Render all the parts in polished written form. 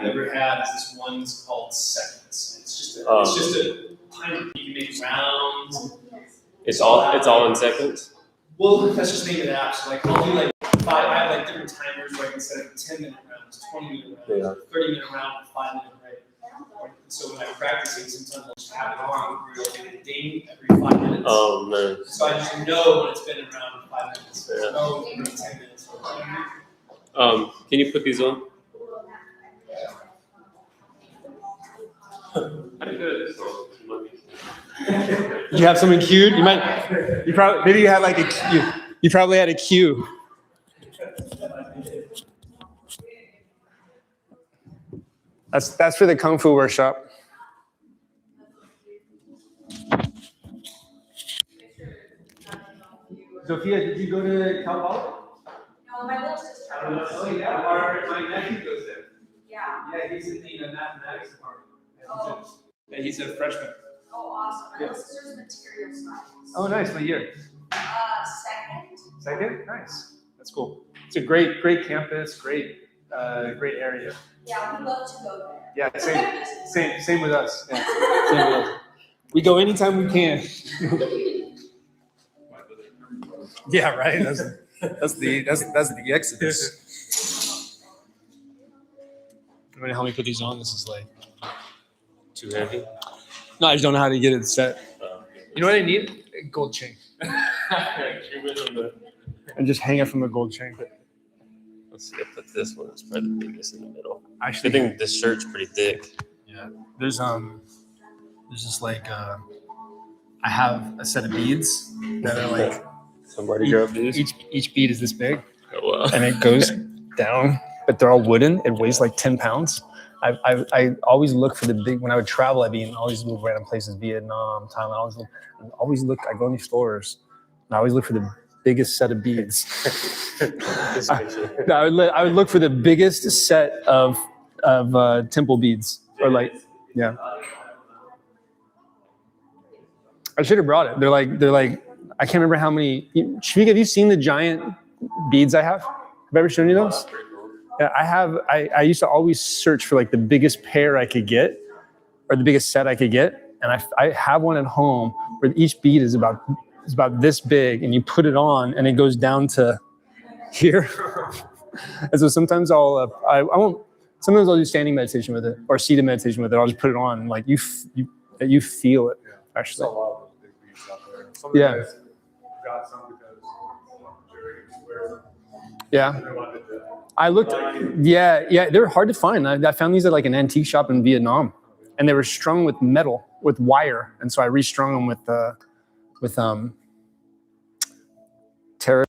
I've ever had is this one's called Seconds. It's just a timer. You can make rounds. It's all in seconds. Well, that's just the name of the app. So like I'll do like I have like different timers where I can set up 10-minute rounds, 20-minute rounds, 30-minute round, 5-minute break. So when I'm practicing, sometimes I'll just have it on where it'll get a ding every 5 minutes. Oh man. So I just know when it's been around 5 minutes. Yeah. No, 10 minutes. Can you put these on? How do you do this? You have something cued? Maybe you had like a cue. You probably had a cue. That's for the Kung Fu workshop. Sophia, did you go to Cal Poly? No, my little sister. Oh yeah, my nephew goes there. Yeah. Yeah, he's in the mathematics department. Oh. Yeah, he's a freshman. Oh, awesome. My little sister's material science. Oh, nice. What year? Second. Second? Nice. That's cool. It's a great campus, great area. Yeah, we love to go there. Yeah, same with us. Yeah. Same with us. We go anytime we can. Yeah, right. That's the exodus. Everybody help me put these on. This is like Too heavy. no, I just don't know how to get it set. You know what I need? A gold chain. And just hang it from a gold chain. Let's see. I put this one. It's probably the biggest in the middle. I Actually, think this shirt's pretty thick. yeah. There's just like I have a set of beads that are like Somebody grab these. each bead is this big. Oh, wow. And it goes down, but they're all wooden. It weighs like 10 pounds. I always look for the big, when I would travel, I'd be in all these little random places, Vietnam, Thailand, I go in these stores, and I always look for the biggest set of beads. I would look for the biggest set of temple beads, or like, yeah. I should have brought it. They're like, I can't remember how many. Shamika, have you seen the giant beads I have? Have I ever shown you those? Yeah, I used to always search for like the biggest pair I could get, or the biggest set I could get, and I have one at home where each bead is about this big, and you put it on, and it goes down to here. And so sometimes I won't. Sometimes I'll do standing meditation with it or seated meditation with it. I'll just put it on, and like you feel it actually. Yeah. Yeah. I looked. Yeah. They're hard to find. I found these at like an antique shop in Vietnam, and they were strung with metal, with wire, and so I restrung them with terra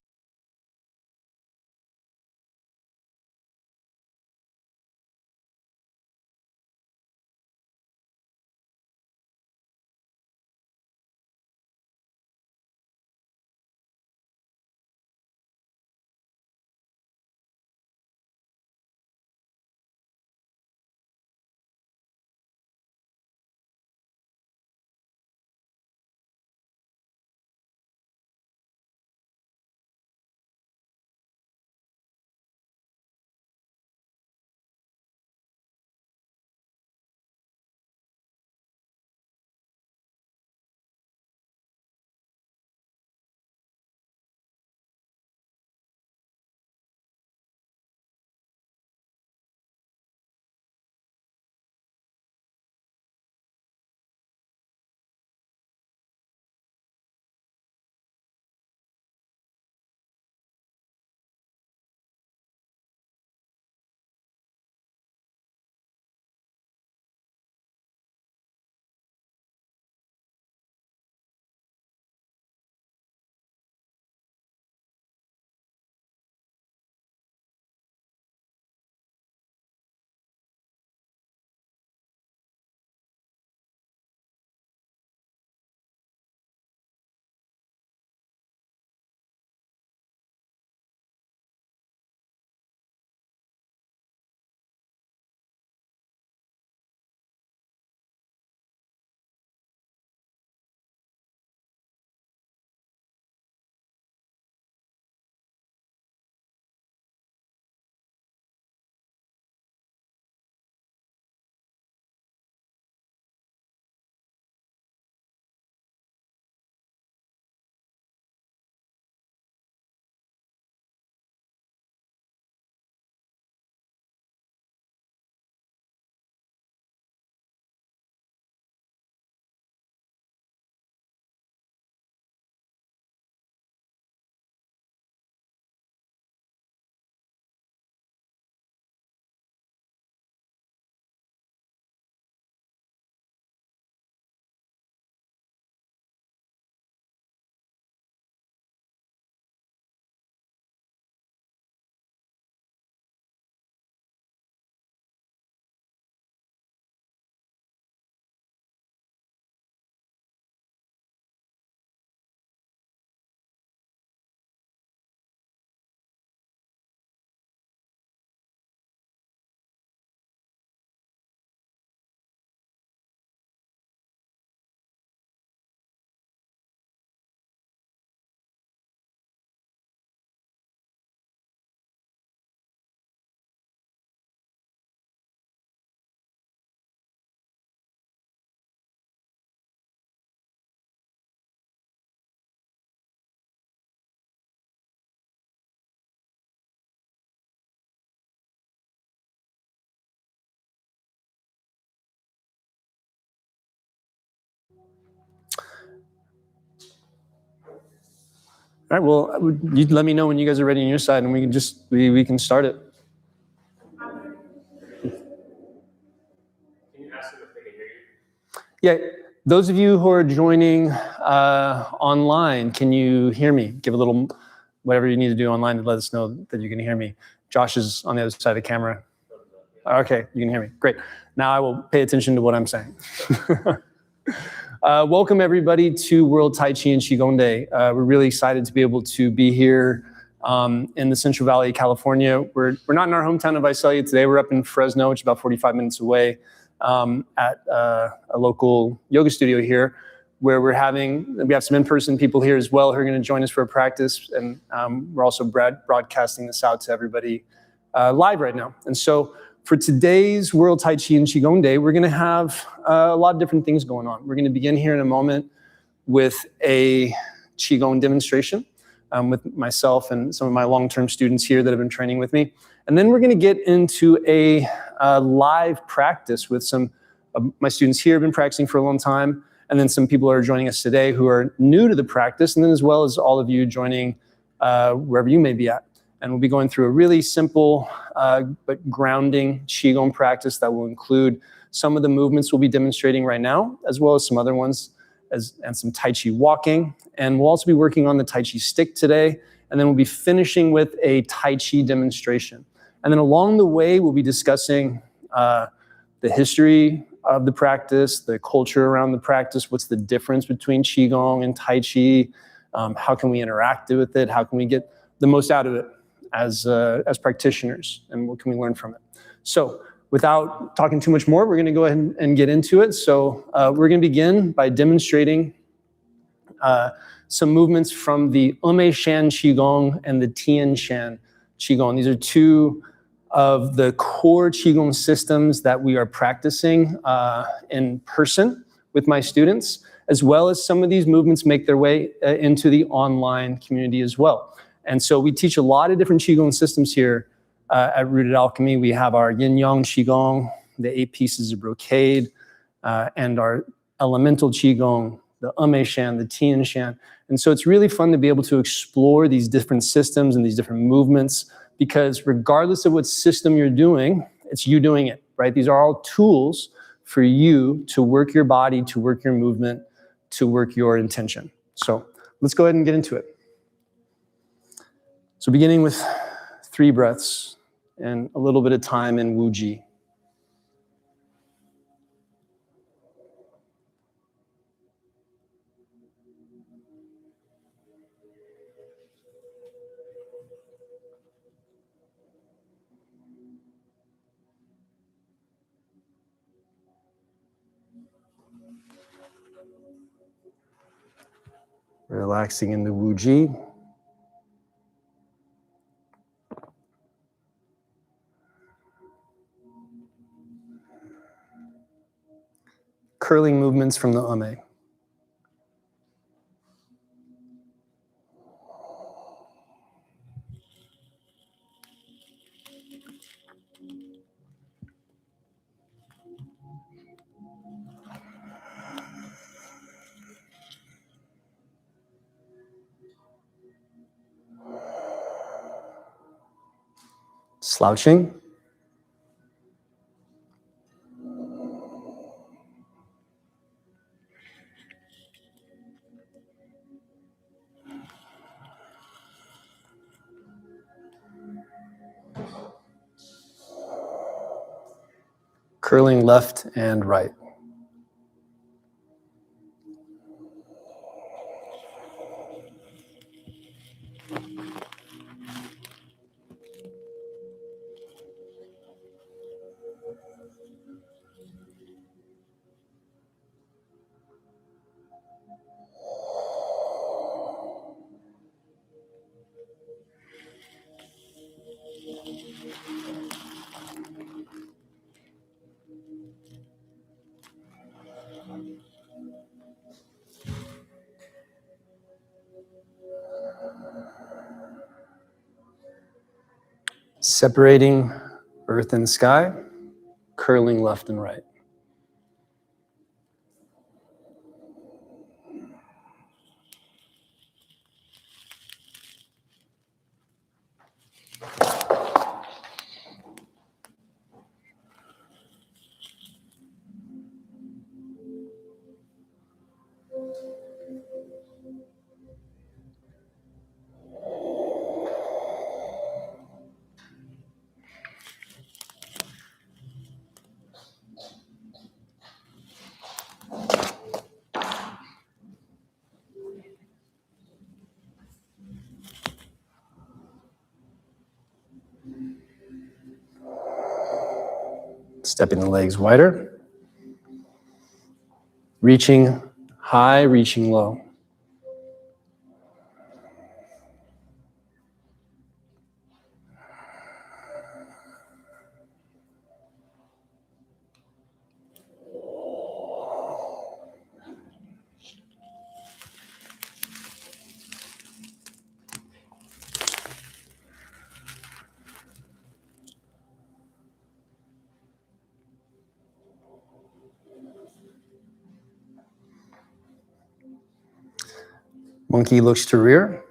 right, well, you let me know when you guys are ready on your side, and we can just, we can start it. Can you ask them if they can hear you? Yeah, those of you who are joining online, can you hear me? Give a little, whatever you need to do online to let us know that you can hear me. Josh is on the other side of the camera. Okay, you can hear me. Great. Now I will pay attention to what I'm saying. Welcome everybody to World Tai Chi and Qigong Day. We're really excited to be able to be here in the Central Valley of California. We're not in our hometown of Visalia today. We're up in Fresno, which is about 45 minutes away, at a local yoga studio here, where we have some in-person people here as well who are going to join us for a practice, and we're also broadcasting this out to everybody live right now. And so for today's World Tai Chi and Qigong Day, we're going to have a lot of different things going on. We're going to begin here in a moment with a Qigong demonstration with myself and some of my long-term students here that have been training with me. And then we're going to get into a live practice with some of my students here who have been practicing for a long time, and then some people who are joining us today who are new to the practice, and then as well as all of you joining wherever you may be at. And we'll be going through a really simple but grounding Qigong practice that will include some of the movements we'll be demonstrating right now, as well as some other ones, and some Tai Chi walking. And we'll also be working on the Tai Chi stick today. And then we'll be finishing with a Tai Chi demonstration. And then along the way, we'll be discussing the history of the practice, the culture around the practice, what's the difference between Qigong and Tai Chi, how can we interact with it, how can we get the most out of it as practitioners, and what can we learn from it. So without talking too much more, we're going to go ahead and get into it. So we're going to begin by demonstrating some movements from the immersed Qigong and the Tian Shan Qigong. These are two of the core Qigong systems that we are practicing in person with my students, as well as some of these movements make their way into the online community as well. And so we teach a lot of different Qigong systems here at Rooted Alchemy. We have our Yin-Yang Qigong, the 8 pieces of brocade, and our elemental Qigong, the Shan, the Tian Shan. And so it's really fun to be able to explore these different systems and these different movements, because regardless of what system you're doing, it's you doing it, right? These are all tools for you to work your body, to work your movement, to work your intention. So let's go ahead and get into it. So beginning with 3 breaths and a little bit of time in Wu Ji. Relaxing in the Wu Ji. Curling movements from the Ame. Slouching. Curling left and right. Separating earth and sky, curling left and right. Stepping the legs wider. Reaching high, reaching low. Monkey looks to rear.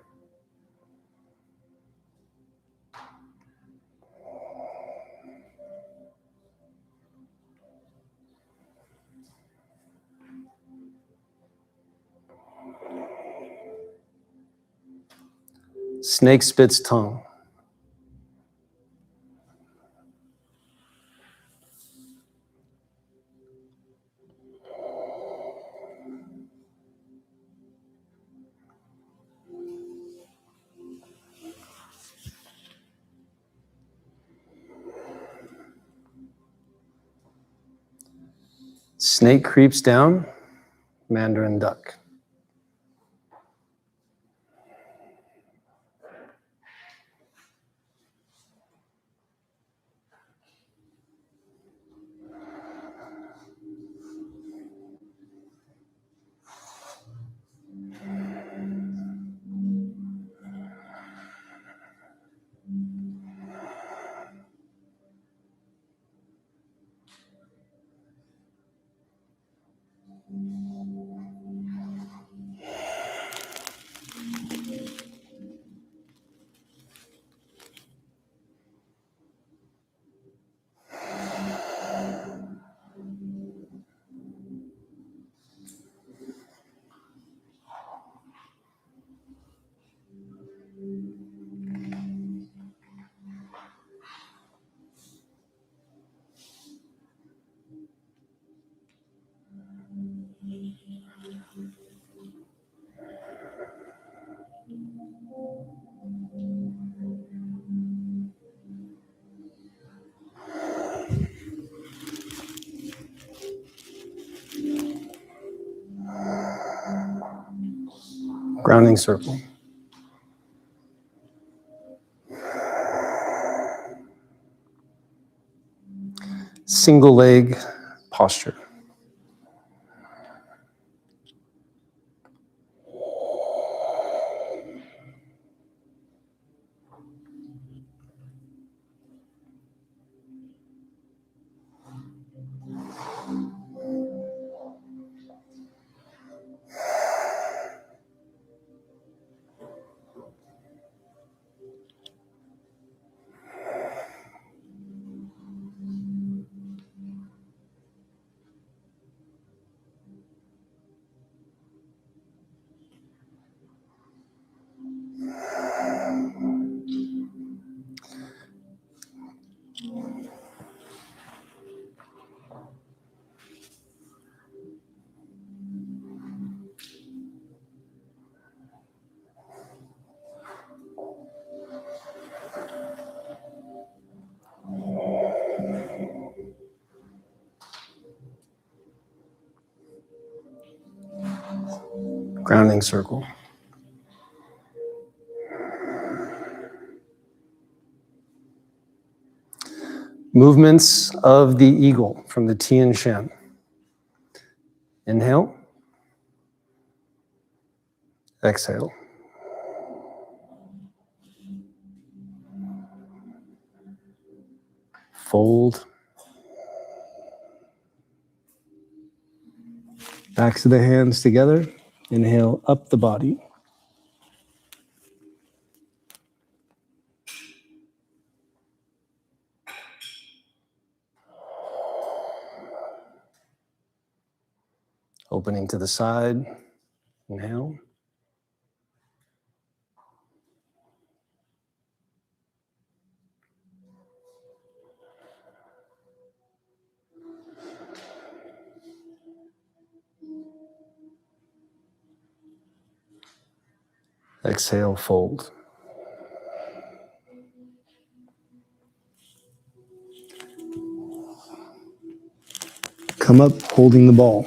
Snake spits tongue. Snake creeps down, Mandarin duck. Grounding circle. Single leg posture. Grounding circle. Movements of the eagle from the Tian Shan. Inhale. Exhale. Fold. Backs of the hands together. Inhale up the body. Opening to the side. Inhale. Exhale, fold. Come up holding the ball.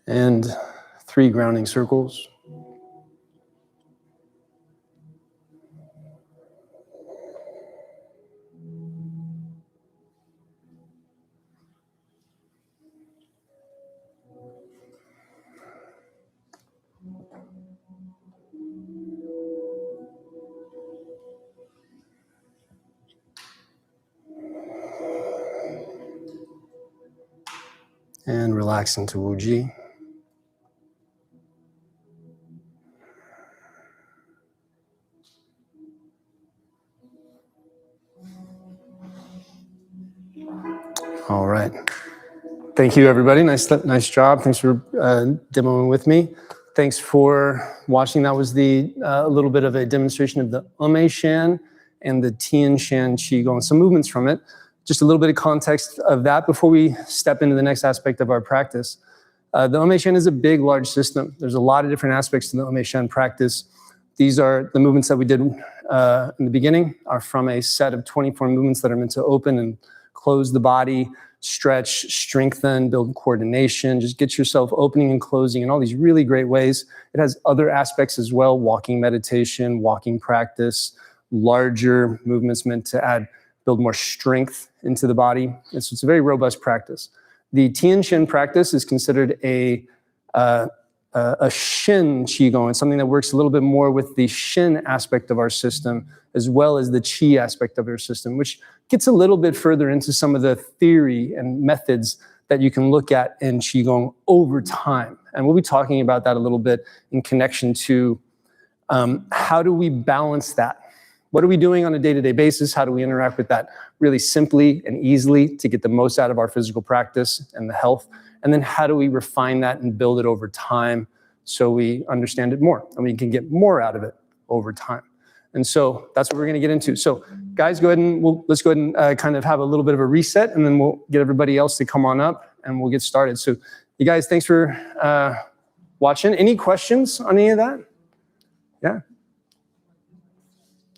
And 3 grounding circles. And relax into Wuji. All right. Thank you, everybody. Nice job. Thanks for demoing with me. Thanks for watching. That was a little bit of a demonstration of the Ume Shan and the Tian Shan Qigong. Some movements from it. Just a little bit of context of that before we step into the next aspect of our practice. The Ume Shan is a big, large system. There's a lot of different aspects to the Ume Shan practice. These are the movements that we did in the beginning are from a set of 24 movements that are meant to open and close the body, stretch, strengthen, build coordination, just get yourself opening and closing in all these really great ways. It has other aspects as well, walking meditation, walking practice, larger movements meant to build more strength into the body. And so it's a very robust practice. The Tian Shan practice is considered a Shin Qigong. It's something that works a little bit more with the Shin aspect of our system, as well as the Qi aspect of our system, which gets a little bit further into some of the theory and methods that you can look at in Qigong over time. And we'll be talking about that a little bit in connection to how do we balance that? What are we doing on a day-to-day basis? How do we interact with that really simply and easily to get the most out of our physical practice and the health? And then how do we refine that and build it over time so we understand it more and we can get more out of it over time? And so that's what we're going to get into. So guys, let's go ahead and kind of have a little bit of a reset, and then we'll get everybody else to come on up and we'll get started. So you guys, thanks for watching. Any questions on any of that? Yeah.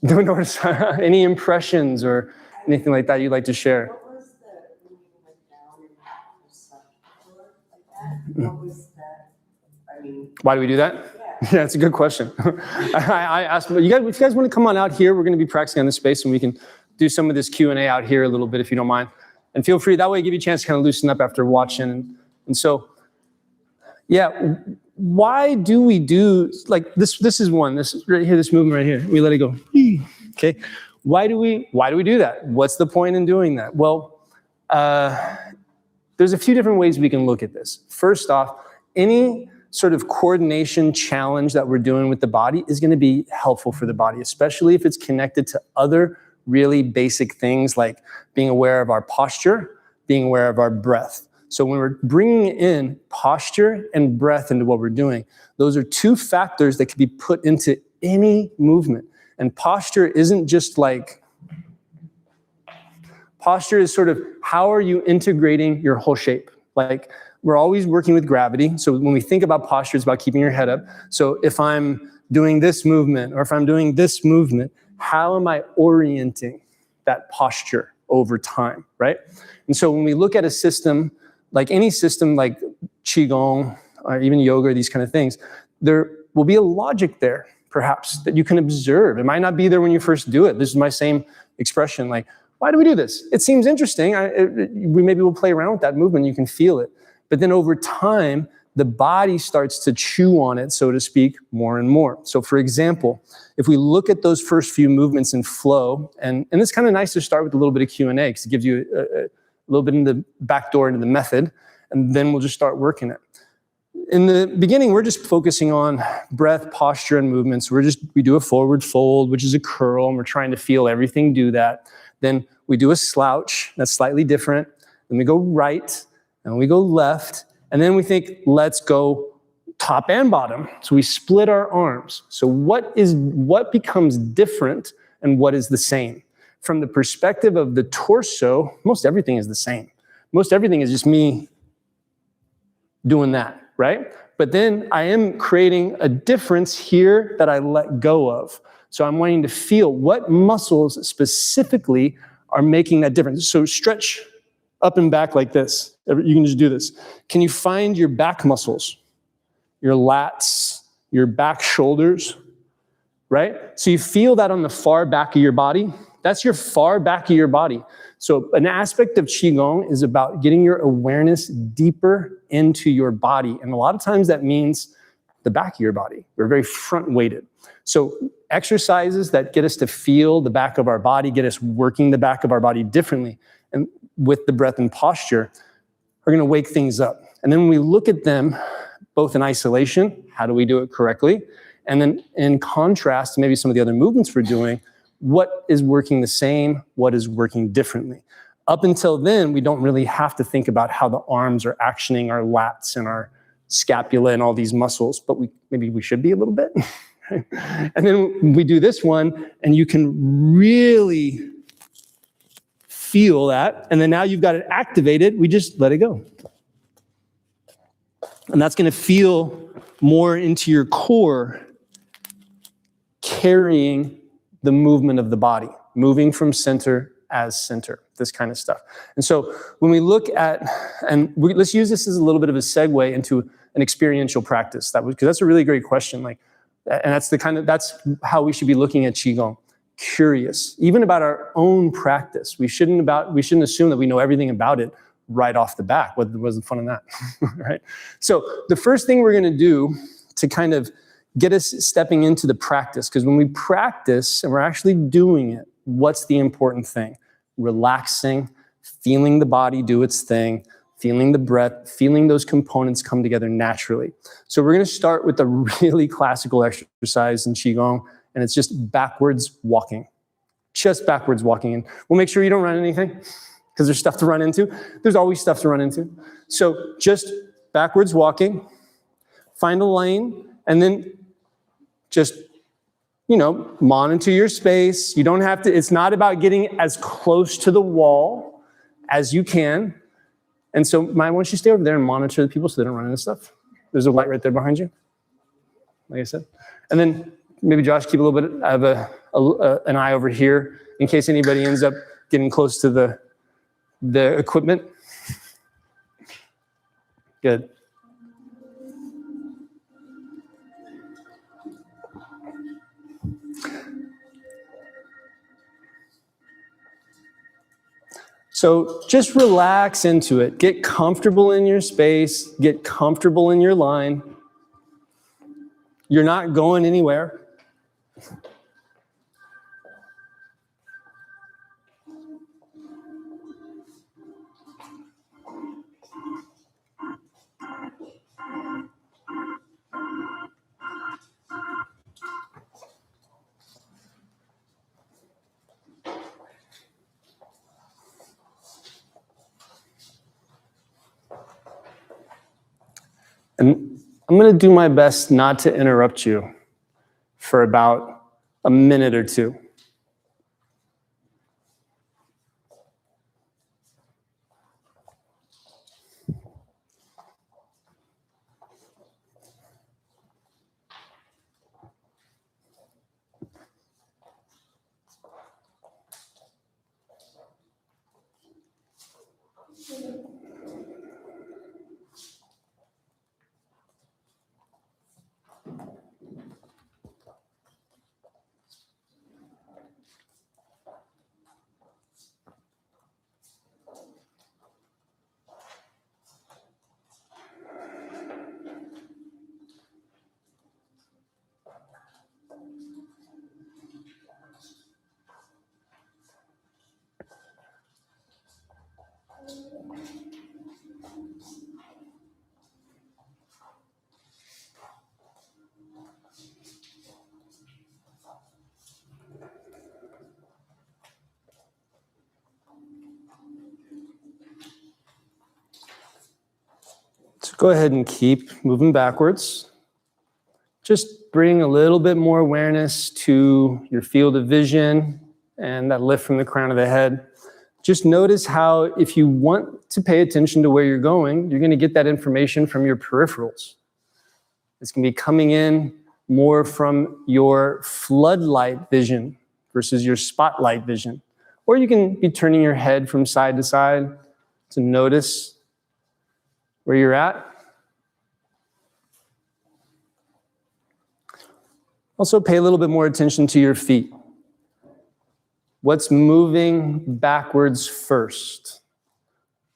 Don't notice any impressions or anything like that you'd like to share? What was the when you went down and you stuff like that? What was that? I mean, why do we do that? Yeah, that's a good question. I asked if you guys want to come on out here, we're going to be practicing on this space, and we can do some of this Q&A out here a little bit if you don't mind. And feel free, that way give you a chance to kind of loosen up after watching. And so, yeah, why do we do, like this is one, this right here, this movement right here, we let it go, okay? Why do we do that? What's the point in doing that? Well, there's a few different ways we can look at this. First off, any sort of coordination challenge that we're doing with the body is going to be helpful for the body, especially if it's connected to other really basic things like being aware of our posture, being aware of our breath. So when we're bringing in posture and breath into what we're doing, those are two factors that can be put into any movement. And posture isn't just like, posture is sort of how are you integrating your whole shape? Like we're always working with gravity. So when we think about posture, it's about keeping your head up. So if I'm doing this movement or if I'm doing this movement, how am I orienting that posture over time, right? And so when we look at a system, like any system like Qigong or even yoga or these kind of things, there will be a logic there, perhaps, that you can observe. It might not be there when you first do it. This is my same expression, like, why do we do this? It seems interesting. We maybe will play around with that movement. You can feel it. But then over time, the body starts to chew on it, so to speak, more and more. So for example, if we look at those first few movements in flow, and it's kind of nice to start with a little bit of Q&A because it gives you a little bit in the back door into the method, and then we'll just start working it. In the beginning, we're just focusing on breath, posture, and movements. We do a forward fold, which is a curl, and we're trying to feel everything do that. Then we do a slouch, that's slightly different. Then we go right, and we go left, and then we think, let's go top and bottom. So we split our arms. So what becomes different and what is the same? From the perspective of the torso, most everything is the same. Most everything is just me doing that, right? But then I am creating a difference here that I let go of. So I'm wanting to feel what muscles specifically are making that difference. So stretch up and back like this. You can just do this. Can you find your back muscles, your lats, your back shoulders, right? So you feel that on the far back of your body. That's your far back of your body. So an aspect of Qigong is about getting your awareness deeper into your body. And a lot of times that means the back of your body. We're very front weighted. So exercises that get us to feel the back of our body, get us working the back of our body differently, and with the breath and posture, are going to wake things up. And then when we look at them, both in isolation, how do we do it correctly? And then in contrast to maybe some of the other movements we're doing, what is working the same, what is working differently? Up until then, we don't really have to think about how the arms are actioning our lats and our scapula and all these muscles, but maybe we should be a little bit. And then we do this one, and you can really feel that. And then now you've got it activated, we just let it go. And that's going to feel more into your core, carrying the movement of the body, moving from center as center, this kind of stuff. And so when we look at, let's use this as a little bit of a segue into an experiential practice, because that's a really great question. And that's how we should be looking at Qigong. Curious, even about our own practice. We shouldn't assume that we know everything about it right off the bat. What was the fun in that, right? So the first thing we're going to do to kind of get us stepping into the practice, because when we practice and we're actually doing it, what's the important thing? Relaxing, feeling the body do its thing, feeling the breath, feeling those components come together naturally. So we're going to start with a really classical exercise in Qigong, and it's just backwards walking. Just backwards walking. And we'll make sure you don't run anything, because there's stuff to run into. There's always stuff to run into. So just backwards walking, find a lane, and then just, monitor your space. You don't have to, it's not about getting as close to the wall as you can. And so, why don't you stay over there and monitor the people so they don't run into stuff? There's a light right there behind you, like I said. And then maybe Josh, keep a little bit of an eye over here in case anybody ends up getting close to the equipment. Good. So just relax into it. Get comfortable in your space. Get comfortable in your line. You're not going anywhere. And I'm going to do my best not to interrupt you for about a minute or two. So go ahead and keep moving backwards. Just bring a little bit more awareness to your field of vision and that lift from the crown of the head. Just notice how if you want to pay attention to where you're going, you're going to get that information from your peripherals. It's going to be coming in more from your floodlight vision versus your spotlight vision. Or you can be turning your head from side to side to notice where you're at. Also pay a little bit more attention to your feet. What's moving backwards first?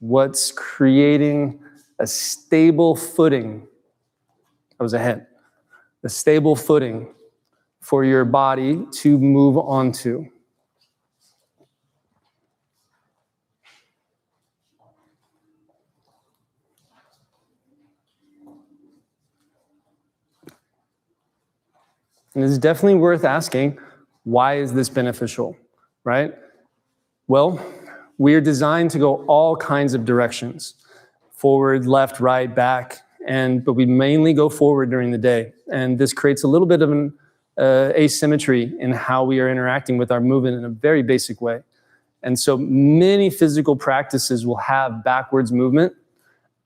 What's creating a stable footing? That was a hint. A stable footing for your body to move onto. And it's definitely worth asking, why is this beneficial, right? Well, we're designed to go all kinds of directions, forward, left, right, back, but we mainly go forward during the day. And this creates a little bit of an asymmetry in how we are interacting with our movement in a very basic way. And so many physical practices will have backwards movement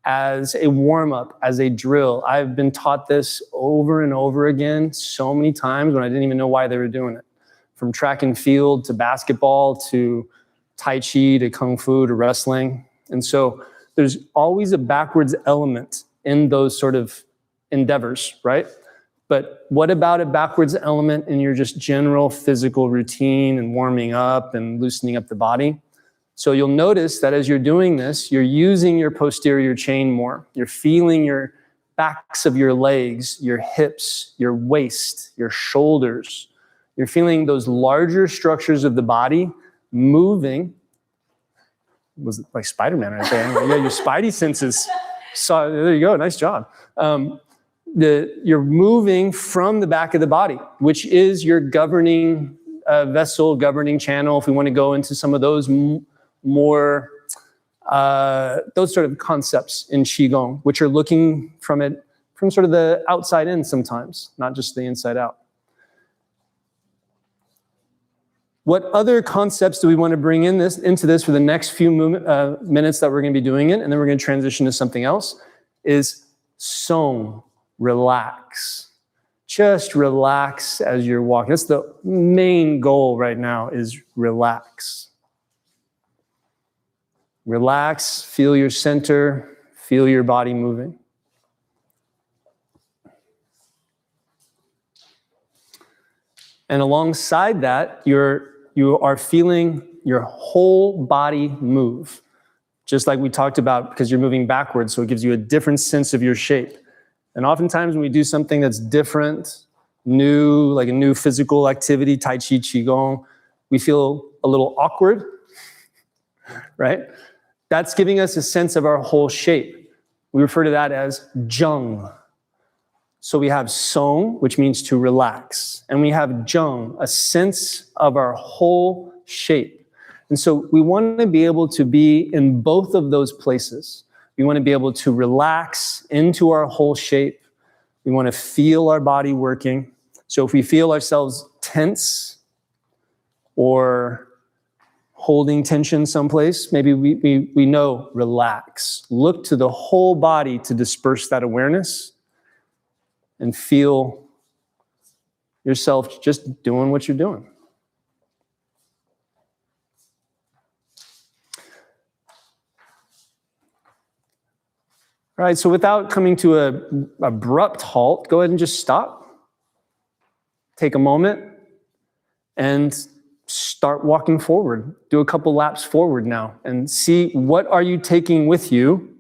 as a warm-up, as a drill. I've been taught this over and over again so many times when I didn't even know why they were doing it. From track and field to basketball to Tai Chi to Kung Fu to wrestling. And so there's always a backwards element in those sort of endeavors, right? But what about a backwards element in your just general physical routine and warming up and loosening up the body? So you'll notice that as you're doing this, you're using your posterior chain more. You're feeling your backs of your legs, your hips, your waist, your shoulders. You're feeling those larger structures of the body moving. Was it like Spider-Man right there? Yeah, your spidey senses. So there you go, nice job. You're moving from the back of the body, which is your governing vessel, governing channel, if we want to go into some of those more, those sort of concepts in Qigong, which are looking from sort of the outside in sometimes, not just the inside out. What other concepts do we want to bring into this for the next few minutes that we're going to be doing it, and then we're going to transition to something else, is song, relax. Just relax as you're walking. That's the main goal right now, is relax. Relax, feel your center, feel your body moving. And alongside that, you are feeling your whole body move. Just like we talked about, because you're moving backwards, so it gives you a different sense of your shape. And oftentimes when we do something that's different, new, like a new physical activity, Tai Chi Qigong, we feel a little awkward, right? That's giving us a sense of our whole shape. We refer to that as Zhang. So we have Song, which means to relax. And we have Zhang, a sense of our whole shape. And so we want to be able to be in both of those places. We want to be able to relax into our whole shape. We want to feel our body working. So if we feel ourselves tense or holding tension someplace, maybe we know, relax. Look to the whole body to disperse that awareness and feel yourself just doing what you're doing. All right, so without coming to an abrupt halt, go ahead and just stop. Take a moment and start walking forward. Do a couple laps forward now and see, what are you taking with you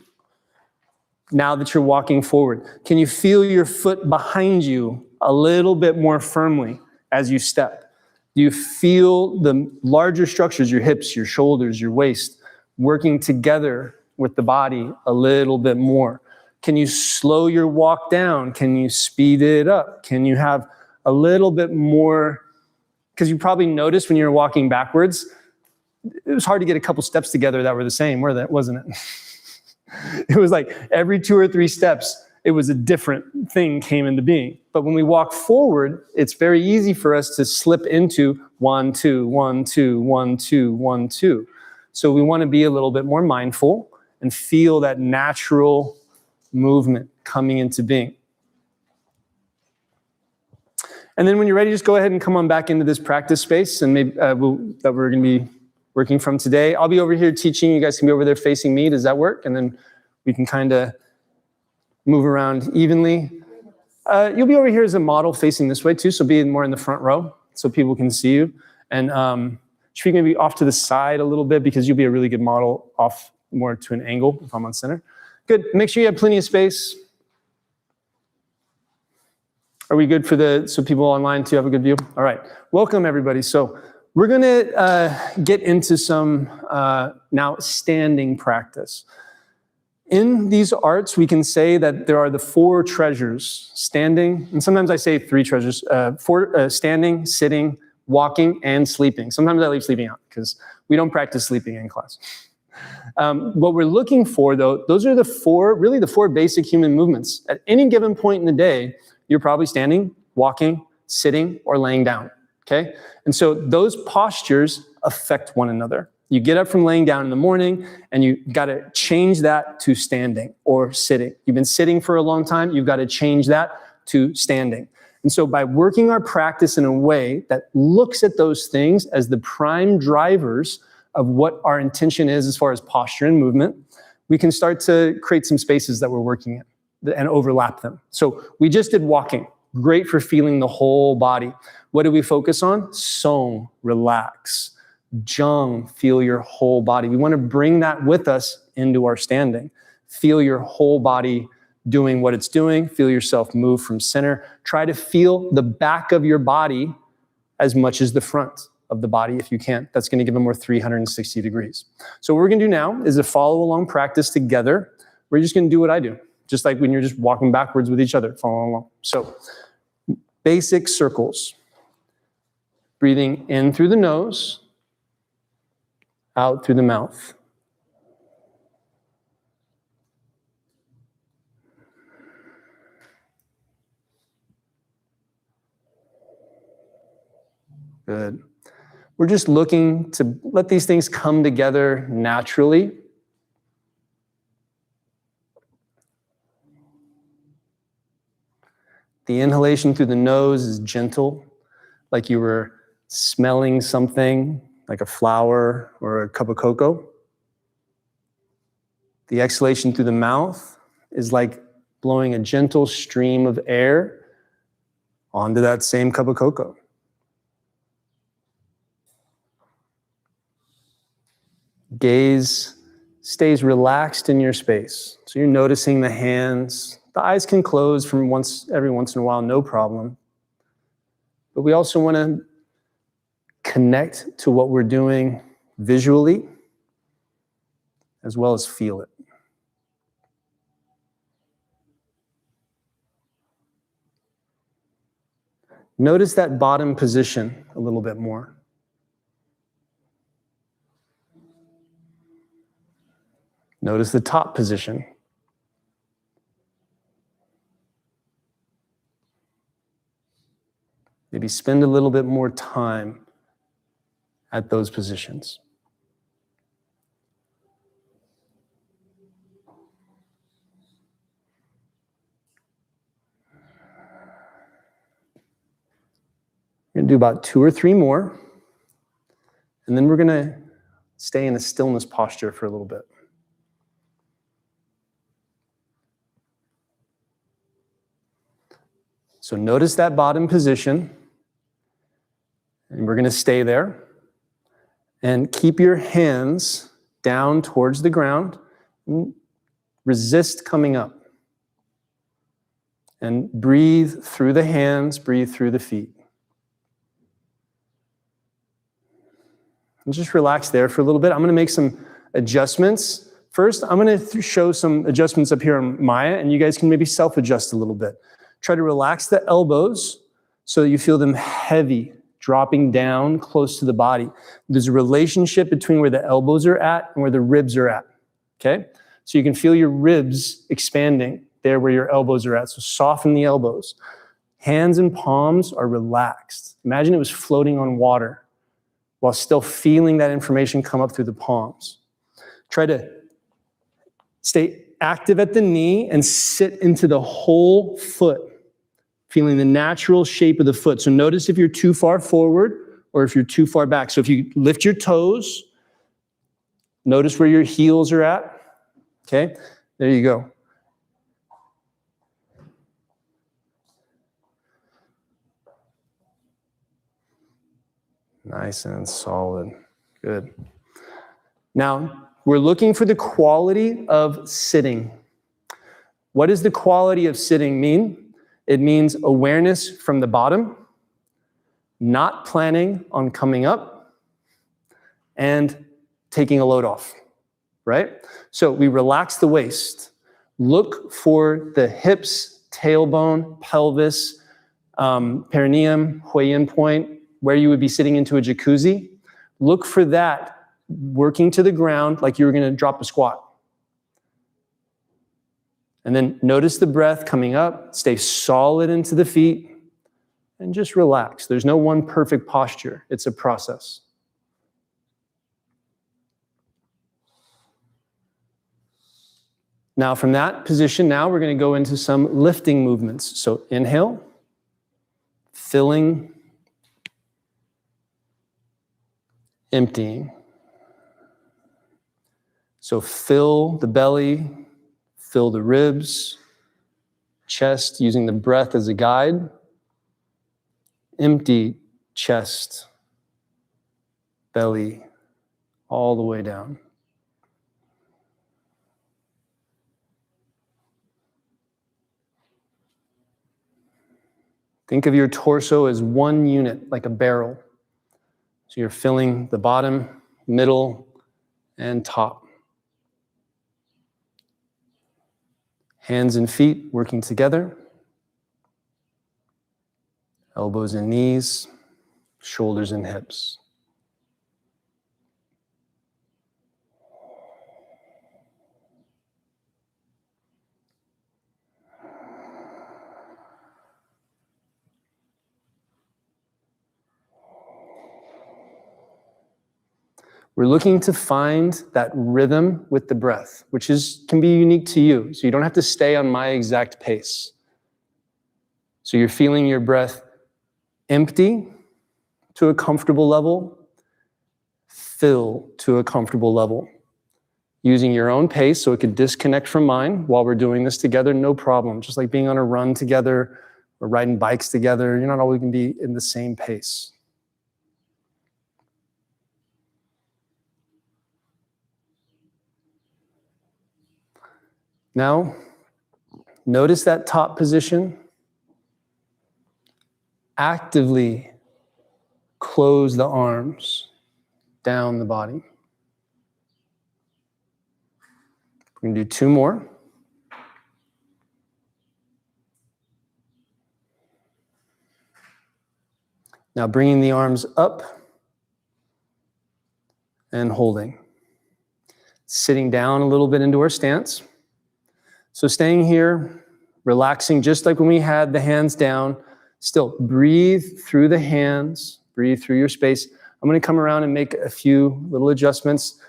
now that you're walking forward? Can you feel your foot behind you a little bit more firmly as you step? Do you feel the larger structures, your hips, your shoulders, your waist, working together with the body a little bit more? Can you slow your walk down? Can you speed it up? Can you have a little bit more? Because you probably noticed when you were walking backwards, it was hard to get a couple steps together that were the same, wasn't it? It was like every 2 or 3 steps, it was a different thing came into being. But when we walk forward, it's very easy for us to slip into 1, 2, 1, 2, 1, 2, 1, 2. So we want to be a little bit more mindful and feel that natural movement coming into being. And then when you're ready, just go ahead and come on back into this practice space and maybe that we're going to be working from today. I'll be over here teaching. You guys can be over there facing me. Does that work? And then we can kind of move around evenly. You'll be over here as a model facing this way too, so be more in the front row so people can see you. And Shafik maybe off to the side a little bit because you'll be a really good model off more to an angle if I'm on center. Good. Make sure you have plenty of space. Are we good so people online too have a good view? All right. Welcome, everybody. So we're going to get into some now standing practice. In these arts, we can say that there are the 4 treasures, standing, and sometimes I say 3 treasures, standing, sitting, walking, and sleeping. Sometimes I leave sleeping out because we don't practice sleeping in class. What we're looking for, though, those are the 4 basic human movements. At any given point in the day, you're probably standing, walking, sitting, or laying down, okay? And so those postures affect one another. You get up from laying down in the morning, and you got to change that to standing or sitting. You've been sitting for a long time, you've got to change that to standing. And so by working our practice in a way that looks at those things as the prime drivers of what our intention is as far as posture and movement, we can start to create some spaces that we're working in and overlap them. So we just did walking, great for feeling the whole body. What do we focus on? Song, relax. Zhang, feel your whole body. We want to bring that with us into our standing. Feel your whole body doing what it's doing. Feel yourself move from center. Try to feel the back of your body as much as the front of the body if you can. That's going to give them more 360 degrees. So what we're going to do now is a follow along practice together. We're just going to do what I do. Just like when you're just walking backwards with each other, following along. So, basic circles. Breathing in through the nose, out through the mouth. Good. We're just looking to let these things come together naturally. The inhalation through the nose is gentle, like you were smelling something, like a flower or a cup of cocoa. The exhalation through the mouth is like blowing a gentle stream of air onto that same cup of cocoa. Gaze stays relaxed in your space. So you're noticing the hands. The eyes can close from every once in a while, no problem. But we also want to connect to what we're doing visually as well as feel it. Notice that bottom position a little bit more. Notice the top position. Maybe spend a little bit more time at those positions. We're going to do about 2 or 3 more, and then we're going to stay in a stillness posture for a little bit. So notice that bottom position, and we're going to stay there. And keep your hands down towards the ground. Resist coming up. And breathe through the hands, breathe through the feet. And just relax there for a little bit. I'm going to make some adjustments. First, I'm going to show some adjustments up here on Maya, and you guys can maybe self-adjust a little bit. Try to relax the elbows so that you feel them heavy, dropping down close to the body. There's a relationship between where the elbows are at and where the ribs are at, okay? So you can feel your ribs expanding there where your elbows are at. So soften the elbows. Hands and palms are relaxed. Imagine it was floating on water while still feeling that information come up through the palms. Try to stay active at the knee and sit into the whole foot. feeling the natural shape of the foot. So notice if you're too far forward or if you're too far back. So if you lift your toes, notice where your heels are at. Okay, there you go. Nice and solid. Good. Now, we're looking for the quality of sitting. What does the quality of sitting mean? It means awareness from the bottom, not planning on coming up, and taking a load off, right? So we relax the waist. Look for the hips, tailbone, pelvis, perineum, Huiyin point, where you would be sitting into a jacuzzi. Look for that working to the ground like you were going to drop a squat. And then notice the breath coming up, stay solid into the feet, and just relax. There's no one perfect posture. It's a process. Now from that position, now we're going to go into some lifting movements. So inhale, filling, emptying. So fill the belly, fill the ribs, chest, using the breath as a guide. Empty chest, belly, all the way down. Think of your torso as one unit, like a barrel. So you're filling the bottom, middle, and top. Hands and feet working together. Elbows and knees, shoulders and hips. We're looking to find that rhythm with the breath, which can be unique to you. So you don't have to stay on my exact pace. So you're feeling your breath empty to a comfortable level, fill to a comfortable level. Using your own pace so it could disconnect from mine while we're doing this together, no problem. Just like being on a run together or riding bikes together, you're not always going to be in the same pace. Now, notice that top position. Actively close the arms down the body. We're going to do 2 more. Now bringing the arms up and holding. Sitting down a little bit into our stance. So staying here, relaxing just like when we had the hands down. Still, breathe through the hands, breathe through your space. I'm going to come around and make a few little adjustments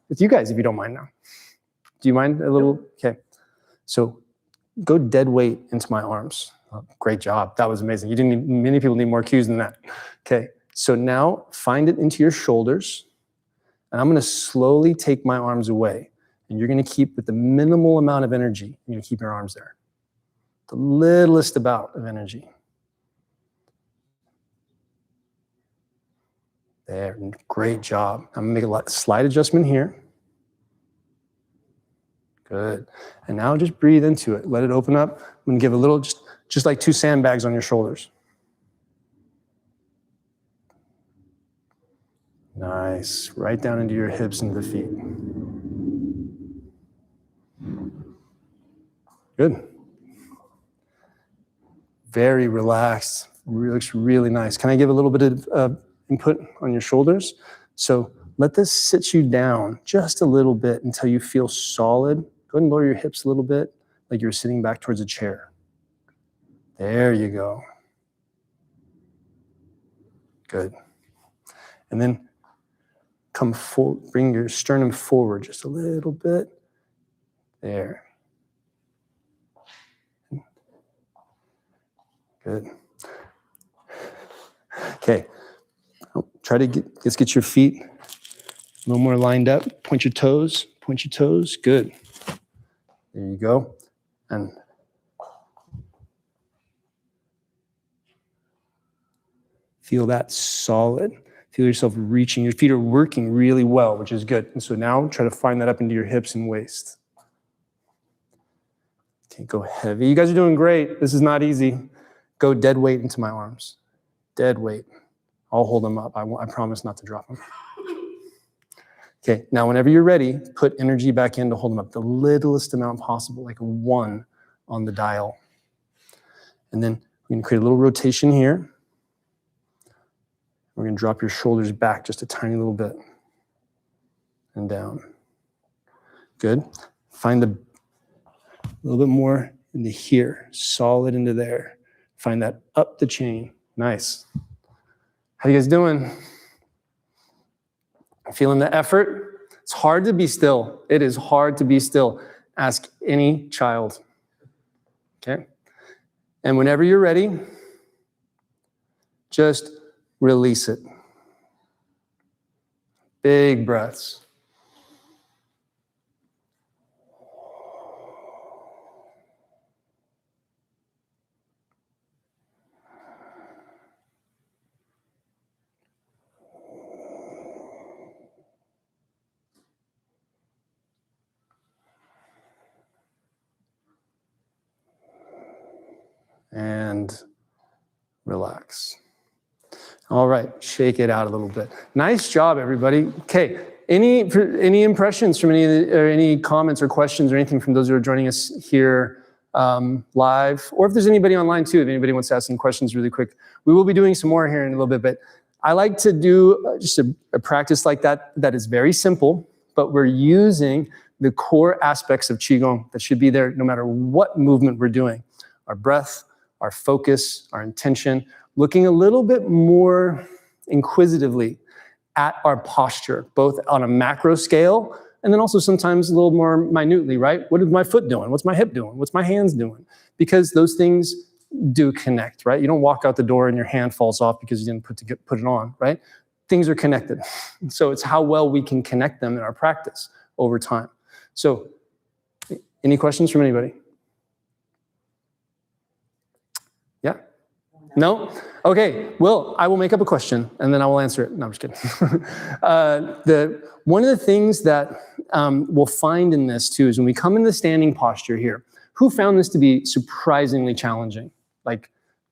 with you guys if you don't mind now. Do you mind a little? Okay. So go dead weight into my arms. Oh, great job. That was amazing. Many people need more cues than that. Okay. So now find it into your shoulders. And I'm going to slowly take my arms away. And you're going to keep with the minimal amount of energy. You're going to keep your arms there. The littlest amount of energy. There, great job. I'm gonna make a slight adjustment here. Good. And now just breathe into it. Let it open up. I'm gonna give a little, just like 2 sandbags on your shoulders. Nice. Right down into your hips and the feet. Good. Very relaxed. Looks really nice. Can I give a little bit of input on your shoulders? So let this sit you down just a little bit until you feel solid. Go ahead and lower your hips a little bit, like you're sitting back towards a chair. There you go. Good. And then come forward, bring your sternum forward just a little bit. There. Good. Okay. Try to let's get your feet a little more lined up. Point your toes. Point your toes. Good. There you go. And feel that solid. Feel yourself reaching. Your feet are working really well, which is good. And so now try to find that up into your hips and waist. Okay, go heavy. You guys are doing great. This is not easy. Go dead weight into my arms. Dead weight. I'll hold them up. I promise not to drop them. Okay, now whenever you're ready, put energy back in to hold them up. The littlest amount possible, like a 1 on the dial. And then we're going to create a little rotation here. We're going to drop your shoulders back just a tiny little bit. And down. Good. Find a little bit more into here. Solid into there. Find that up the chain. Nice. How you guys doing? Feeling the effort? It's hard to be still. It is hard to be still. Ask any child. Okay? And whenever you're ready, just release it. Big breaths. And relax. All right, shake it out a little bit. Nice job, everybody. Okay, any impressions from any comments or questions or anything from those who are joining us here live, or if there's anybody online too, if anybody wants to ask some questions really quick. We will be doing some more here in a little bit, but I like to do just a practice like that is very simple, but we're using the core aspects of Qigong that should be there no matter what movement we're doing. Our breath, our focus, our intention, looking a little bit more inquisitively at our posture, both on a macro scale and then also sometimes a little more minutely, right? What is my foot doing? What's my hip doing? What's my hands doing? Because those things do connect, right? You don't walk out the door and your hand falls off because you didn't put it on, right? Things are connected. So it's how well we can connect them in our practice over time. So any questions from anybody? Yeah? No? Okay, well, I will make up a question and then I will answer it. No, I'm just kidding. One of the things that we'll find in this too is when we come in the standing posture here, who found this to be surprisingly challenging? Like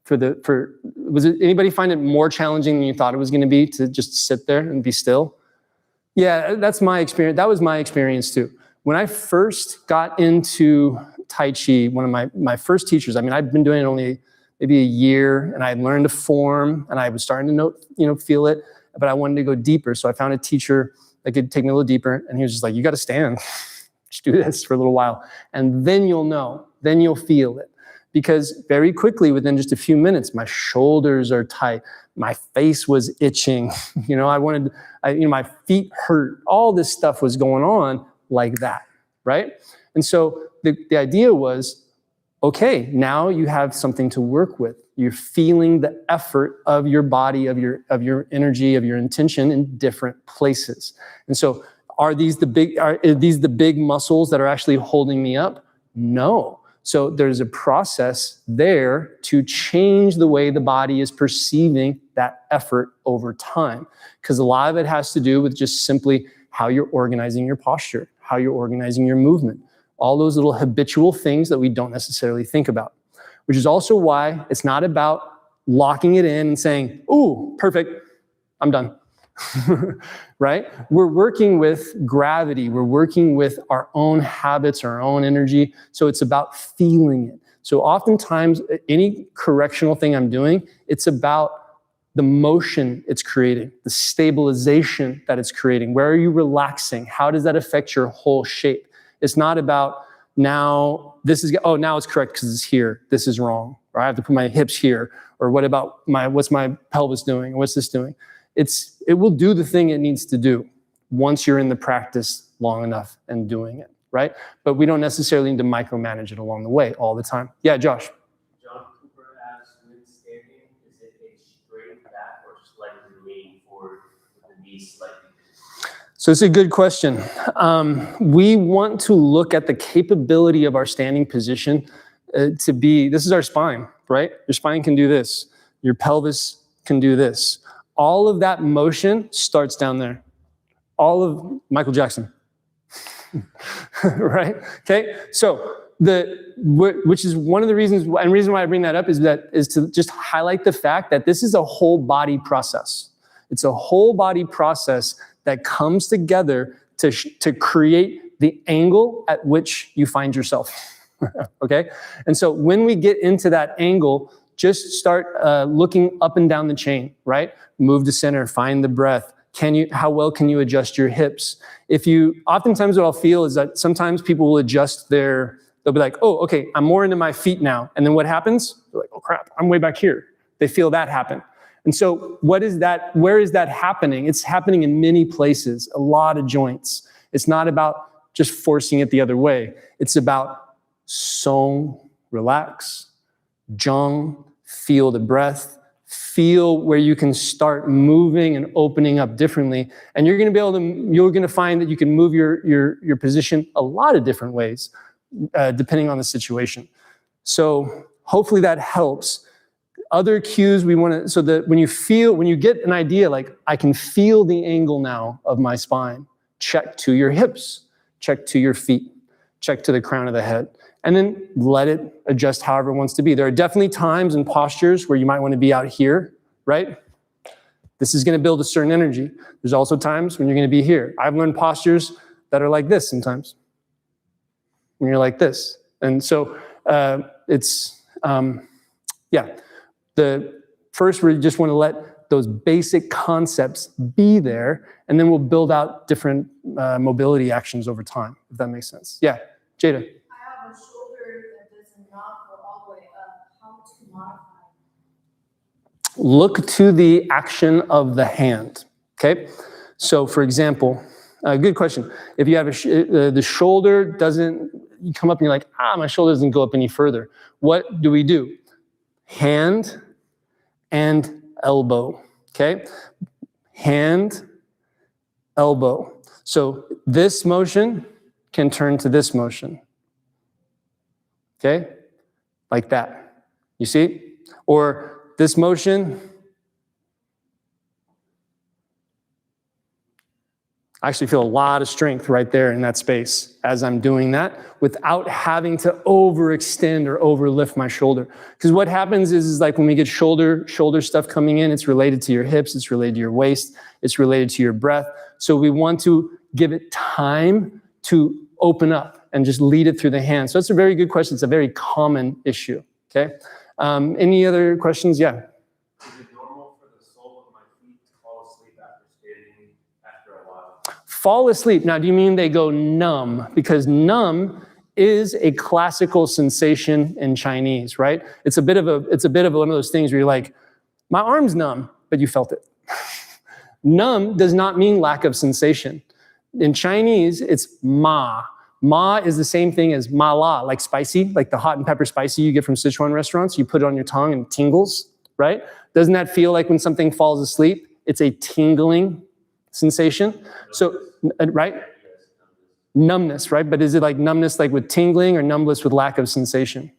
was it anybody find it more challenging than you thought it was going to be to just sit there and be still? Yeah, that's my experience. That was my experience too. When I first got into Tai Chi, one of my first teachers, I mean, I'd been doing it only maybe a year, and I had learned a form, and I was starting to feel it, but I wanted to go deeper. So I found a teacher that could take me a little deeper, and he was just like, you got to stand, just do this for a little while, and then you'll know, then you'll feel it. Because very quickly, within just a few minutes, my shoulders are tight, my face was itching, my feet hurt, all this stuff was going on like that, right? And so the idea was, okay, now you have something to work with. You're feeling the effort of your body, of your energy, of your intention in different places. And so are these the big muscles that are actually holding me up? No. So there's a process there to change the way the body is perceiving that effort over time. Because a lot of it has to do with just simply how you're organizing your posture, how you're organizing your movement. All those little habitual things that we don't necessarily think about, which is also why it's not about locking it in and saying, ooh, perfect, I'm done, right? We're working with gravity. We're working with our own habits, our own energy. So it's about feeling it. So oftentimes, any correctional thing I'm doing, it's about the motion it's creating, the stabilization that it's creating. Where are you relaxing? How does that affect your whole shape? It's not about now it's correct because it's here. This is wrong. Or I have to put my hips here. Or what's my pelvis doing? What's this doing? It will do the thing it needs to do once you're in the practice long enough and doing it, right? But we don't necessarily need to micromanage it along the way all the time. Yeah, Josh. John Cooper asked, when straight back or slightly lean forward with the knees slightly? So it's a good question. We want to look at the capability of our standing position to be, this is our spine, right? Your spine can do this. Your pelvis can do this. All of that motion starts down there. All of Michael Jackson, right? Okay, so which is one of the reasons, and reason why I bring that up is to just highlight the fact that this is a whole body process. It's a whole body process that comes together to create the angle at which you find yourself. Okay, and so when we get into that angle, just start looking up and down the chain, right? Move to center, find the breath. How well can you adjust your hips? Oftentimes what I'll feel is that sometimes people will adjust they'll be like, oh, okay, I'm more into my feet now. And then what happens? They're like, oh crap, I'm way back here. They feel that happen. And so where is that happening? It's happening in many places, a lot of joints. It's not about just forcing it the other way. It's about Song, relax. Zhang, feel the breath. Feel where you can start moving and opening up differently. And you're going to find that you can move your position a lot of different ways, depending on the situation. So hopefully that helps. Other cues we want to, so that when you get an idea, like I can feel the angle now of my spine, check to your hips, check to your feet, check to the crown of the head. And then let it adjust however it wants to be. There are definitely times and postures where you might want to be out here, right? This is going to build a certain energy. There's also times when you're going to be here. I've learned postures that are like this sometimes. When you're like this. And so first we just want to let those basic concepts be there, and then we'll build out different mobility actions over time, if that makes sense. Yeah, Jada. A shoulder that does not go all the way up. How to modify? Look to the action of the hand. Okay, so for example, good question. If you have the shoulder doesn't, you come up and you're like, my shoulder doesn't go up any further. What do we do? Hand and elbow. Okay, hand, elbow. So this motion can turn to this motion. Okay, like that. You see? Or this motion. I actually feel a lot of strength right there in that space as I'm doing that without having to overextend or overlift my shoulder. Because what happens is like when we get shoulder stuff coming in, it's related to your hips, it's related to your waist, it's related to your breath. So we want to give it time to open up and just lead it through the hands. So that's a very good question. It's a very common issue, okay? Any other questions? Yeah. Is it normal for the sole of my feet to fall asleep after standing after a while? Fall asleep. Now, do you mean they go numb? Because numb is a classical sensation in Chinese, right? It's a bit of one of those things where you're like, my arm's numb, but you felt it. Numb does not mean lack of sensation. In Chinese, it's ma. Ma is the same thing as ma la, like spicy, like the hot and pepper spicy you get from Sichuan restaurants. You put it on your tongue and it tingles, right? Doesn't that feel like when something falls asleep? It's a tingling sensation. So, right? Numbness, right? But is it like numbness like with tingling or numbness with lack of sensation?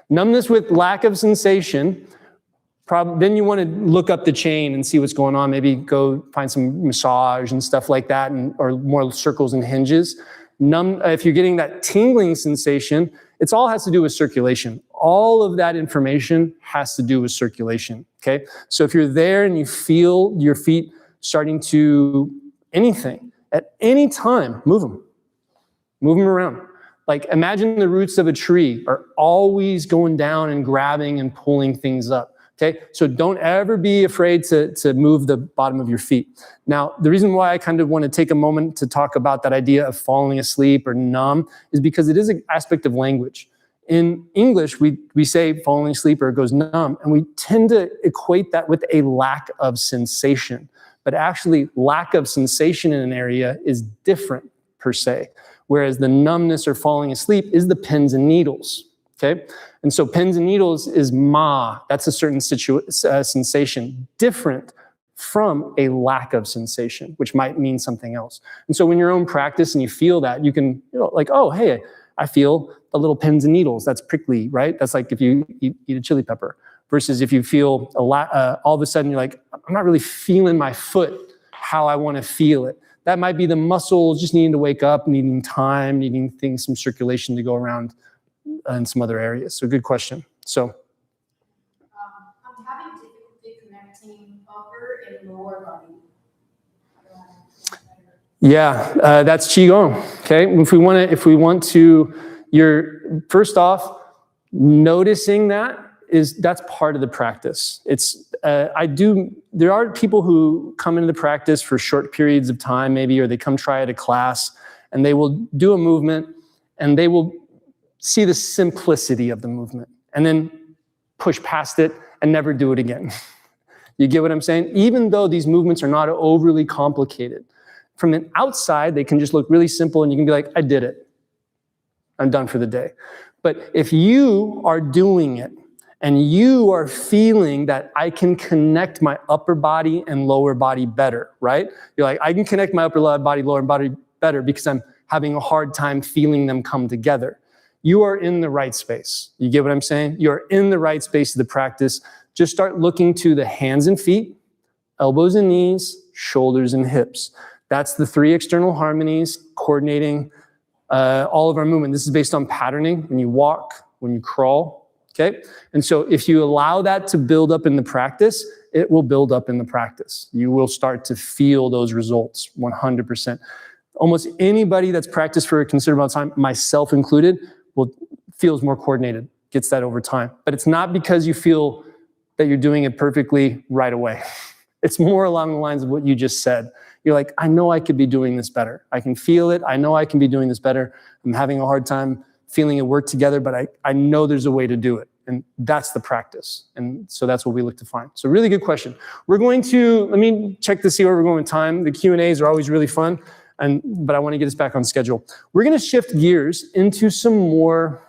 Numbness with lack of sensation. Then you want to look up the chain and see what's going on. Maybe go find some massage and stuff like that, or more circles and hinges. If you're getting that tingling sensation, it all has to do with circulation. All of that information has to do with circulation, okay? So if you're there and you feel your feet starting to anything, at any time, move them. Move them around. Like imagine the roots of a tree are always going down and grabbing and pulling things up. Okay, so don't ever be afraid to move the bottom of your feet. Now, the reason why I kind of want to take a moment to talk about that idea of falling asleep or numb is because it is an aspect of language. In English, we say falling asleep or it goes numb, and we tend to equate that with a lack of sensation. But actually, lack of sensation in an area is different per se, whereas the numbness or falling asleep is the pins and needles. Okay, And so pins and needles is ma. That's a certain sensation, different from a lack of sensation, which might mean something else. And so when your own practice and you feel that, you can, like, oh, hey, I feel a little pins and needles. That's prickly, right? That's like if you eat a chili pepper. Versus if you feel all of a sudden you're like, I'm not really feeling my foot how I want to feel it. That might be the muscles just needing to wake up, needing time, needing some circulation to go around in some other areas. So good question. So I'm having difficulty connecting upper and lower body. yeah, that's Qigong. Okay, if we want to, you're first off noticing that's part of the practice. There are people who come into the practice for short periods of time maybe, or they come try at a class and they will do a movement and they will see the simplicity of the movement and then push past it and never do it again. You get what I'm saying? Even though these movements are not overly complicated, from the outside, they can just look really simple and you can be like, I did it. I'm done for the day. But if you are doing it and you are feeling that I can connect my upper body and lower body better, right? You're like, I can connect my upper body, lower body better because I'm having a hard time feeling them come together. You are in the right space. You get what I'm saying? You're in the right space of the practice. Just start looking to the hands and feet, elbows and knees, shoulders and hips. That's the 3 external harmonies, coordinating all of our movement. This is based on patterning. When you walk, when you crawl, okay? And so if you allow that to build up in the practice, it will build up in the practice. You will start to feel those results 100%. Almost anybody that's practiced for a considerable amount of time, myself included, feels more coordinated, gets that over time. But it's not because you feel that you're doing it perfectly right away. It's more along the lines of what you just said. You're like, I know I could be doing this better. I can feel it. I know I can be doing this better. I'm having a hard time feeling it work together, but I know there's a way to do it. And that's the practice. And so that's what we look to find. So really good question. We're going to, let me check to see where we're going with time. The Q&As are always really fun, but I want to get us back on schedule. We're going to shift gears into some more,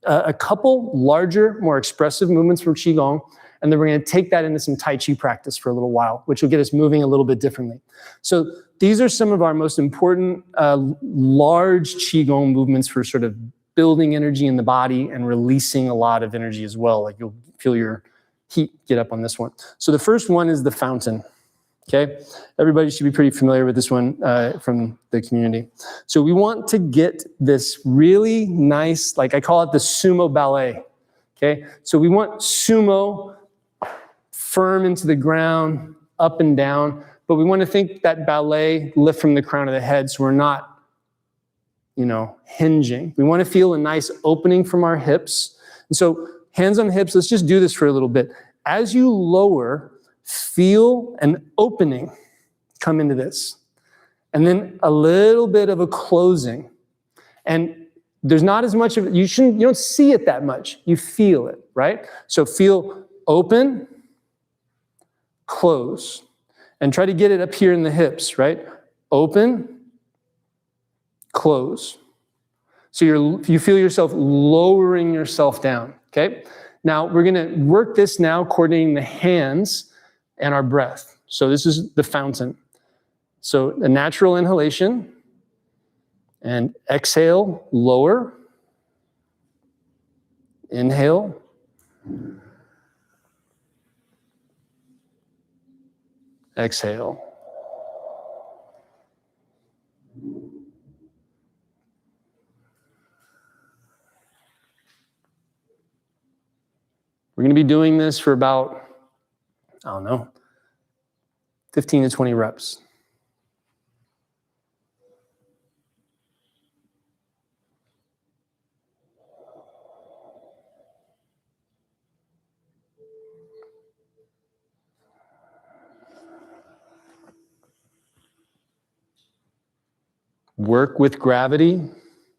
a couple larger, more expressive movements from Qigong. And then we're going to take that into some Tai Chi practice for a little while, which will get us moving a little bit differently. So these are some of our most important large Qigong movements for sort of building energy in the body and releasing a lot of energy as well. Like you'll feel your heat get up on this one. So the first one is the fountain. Okay, everybody should be pretty familiar with this one from the community. So we want to get this really nice, like I call it the sumo ballet. Okay, so we want sumo firm into the ground, up and down, but we want to think that ballet lift from the crown of the head so we're not, hinging. We want to feel a nice opening from our hips. And so hands on hips, let's just do this for a little bit. As you lower, feel an opening come into this. And then a little bit of a closing. And there's not as much of it, you don't see it that much. You feel it, right? So feel open, close, and try to get it up here in the hips, right? Open, close. So you feel yourself lowering yourself down, okay? Now we're gonna work this now, coordinating the hands and our breath. So this is the fountain. So a natural inhalation and exhale, lower. Inhale. Exhale. We're going to be doing this for about, 15 to 20 reps. Work with gravity.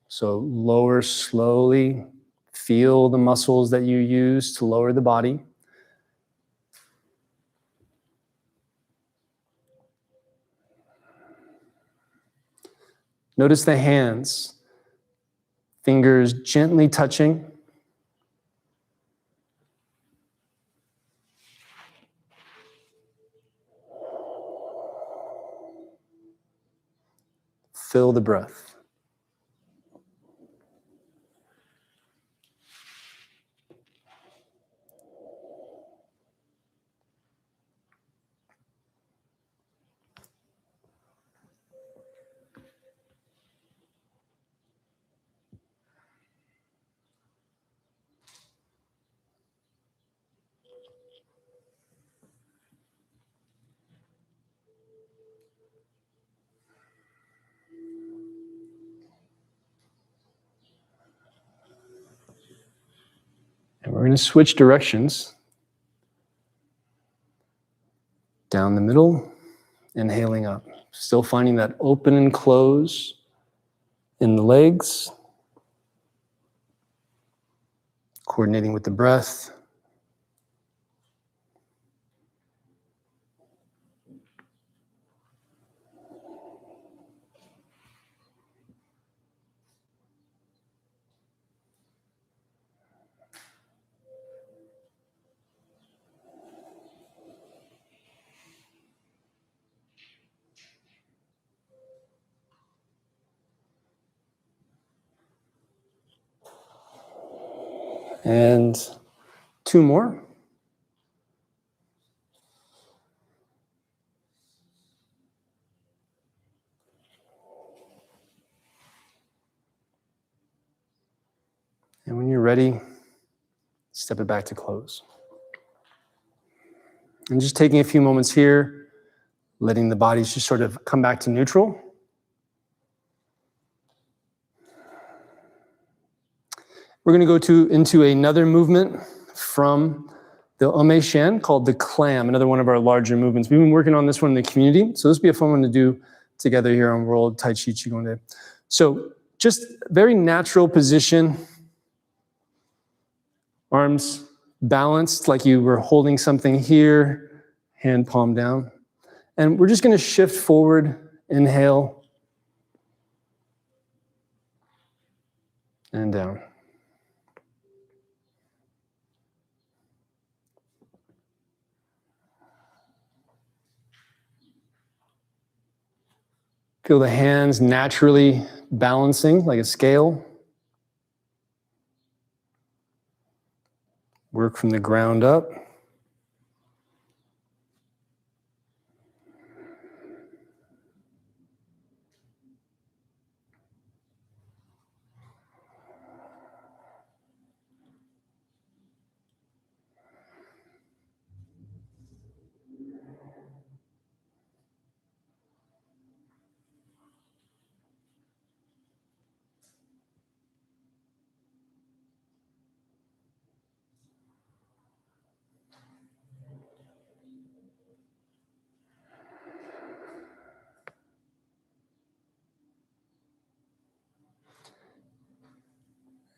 So lower slowly. Feel the muscles that you use to lower the body. Notice the hands. Fingers gently touching. Fill the breath. And we're going to switch directions. Down the middle, inhaling up. Still finding that open and close in the legs. Coordinating with the breath. And 2 more. And when you're ready, step it back to close. And just taking a few moments here, letting the body just sort of come back to neutral. We're going to go into another movement from the Ome Shan called the clam, another one of our larger movements. We've been working on this one in the community, so this will be a fun one to do together here on World Tai Chi Qigong Day. So just very natural position, arms balanced like you were holding something here, hand palm down. And we're just going to shift forward, inhale, and down. Feel the hands naturally balancing like a scale. Work from the ground up.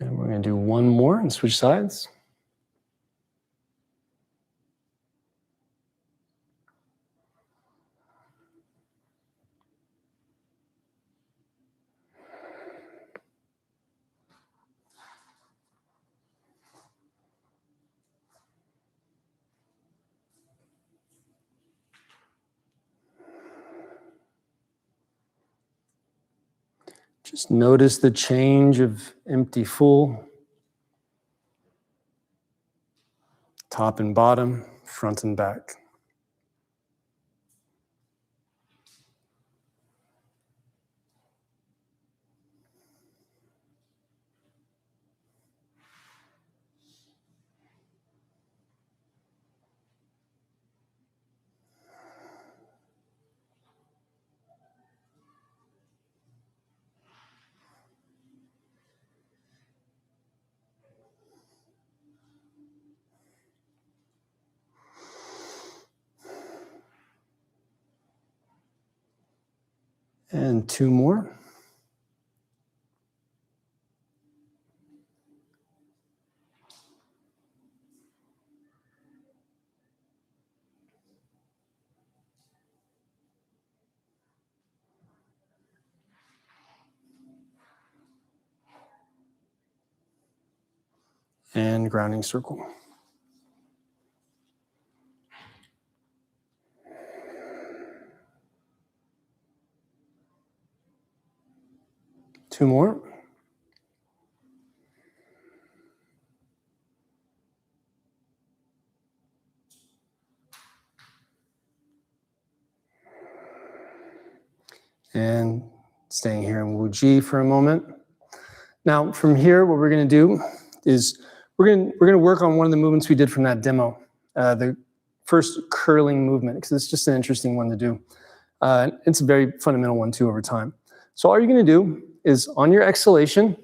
And we're going to do one more and switch sides. Just notice the change of empty, full, top and bottom, front and back. And 2 more. And grounding circle. 2 more. And staying here in Wu Ji for a moment. Now, from here, what we're going to do is we're going to work on one of the movements we did from that demo, the first curling movement, because it's just an interesting one to do. It's a very fundamental one too over time. So all you're going to do is on your exhalation,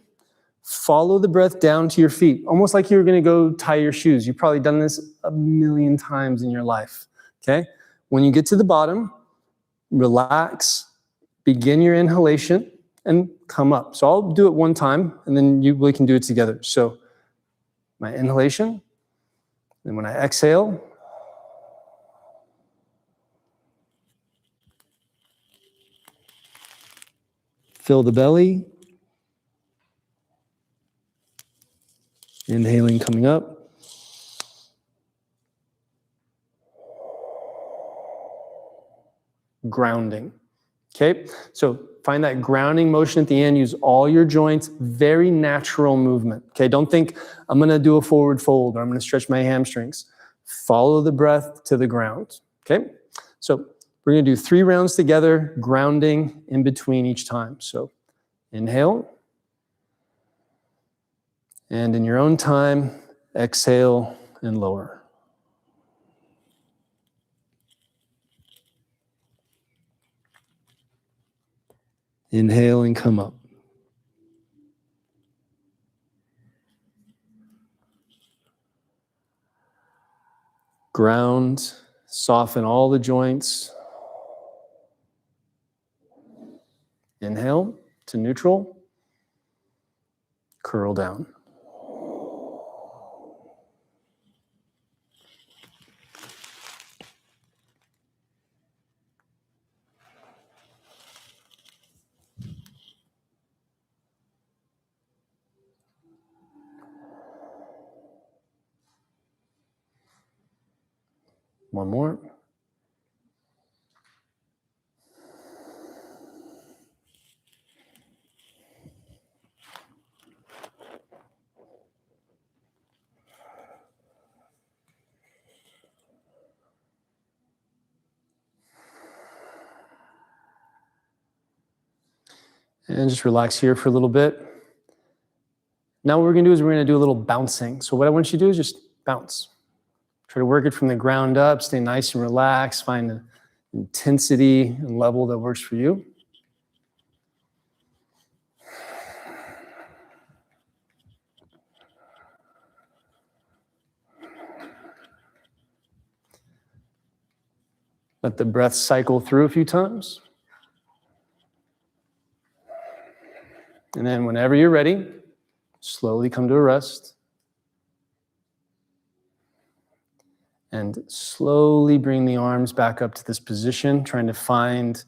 follow the breath down to your feet, almost like you were going to go tie your shoes. You've probably done this a million times in your life. Okay? When you get to the bottom, relax. Begin your inhalation and come up. So I'll do it one time and then we can do it together. So my inhalation, and when I exhale, fill the belly. Inhaling, coming up. Grounding. Okay, so find that grounding motion at the end. Use all your joints. Very natural movement. Okay, don't think I'm going to do a forward fold or I'm going to stretch my hamstrings. Follow the breath to the ground. Okay, so we're going to do 3 rounds together, grounding in between each time. So inhale. And in your own time, exhale and lower. Inhale and come up. Ground, soften all the joints. Inhale to neutral. Curl down. One more. And just relax here for a little bit. Now what we're going to do is we're going to do a little bouncing. So what I want you to do is just bounce. Try to work it from the ground up, stay nice and relaxed, find the intensity and level that works for you. Let the breath cycle through a few times. And then whenever you're ready, slowly come to a rest. And slowly bring the arms back up to this position, trying to find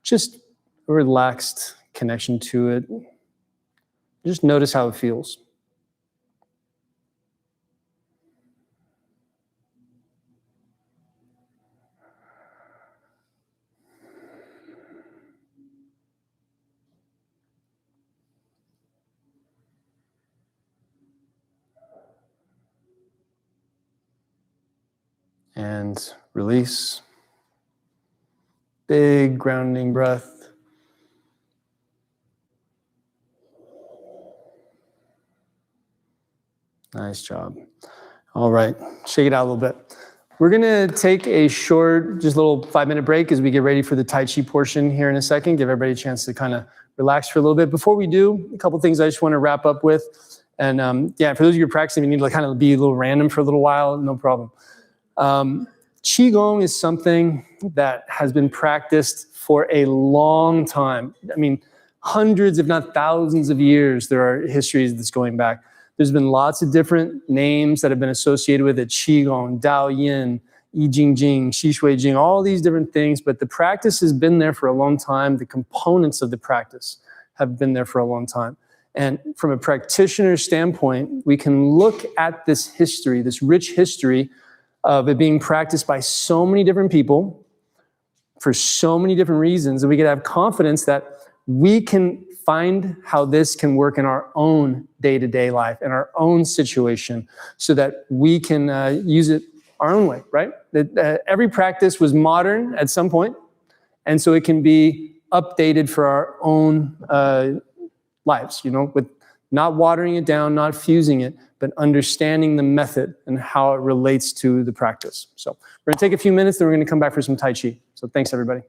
just a relaxed connection to it. Just notice how it feels. And release. Big grounding breath. Nice job. All right, shake it out a little bit. We're gonna take a short, just a little 5-minute break as we get ready for the Tai Chi portion here in a second. Give everybody a chance to kind of relax for a little bit. Before we do, a couple things I just want to wrap up with. And yeah, for those of you who are practicing, you need to kind of be a little random for a little while, no problem. Qigong is something that has been practiced for a long time. I mean, hundreds, if not thousands of years, there are histories that's going back. There's been lots of different names that have been associated with it. Qigong, Dao Yin, I Jing Jing, Shuai Jing, all these different things. But the practice has been there for a long time. The components of the practice have been there for a long time. And from a practitioner standpoint, we can look at this history, this rich history of it being practiced by so many different people for so many different reasons. And we can have confidence that we can find how this can work in our own day-to-day life, in our own situation, so that we can use it our own way, right? Every practice was modern at some point, and so it can be updated for our own lives, with not watering it down, not fusing it, but understanding the method and how it relates to the practice. So we're going to take a few minutes, then we're going to come back for some Tai Chi. So thanks, everybody.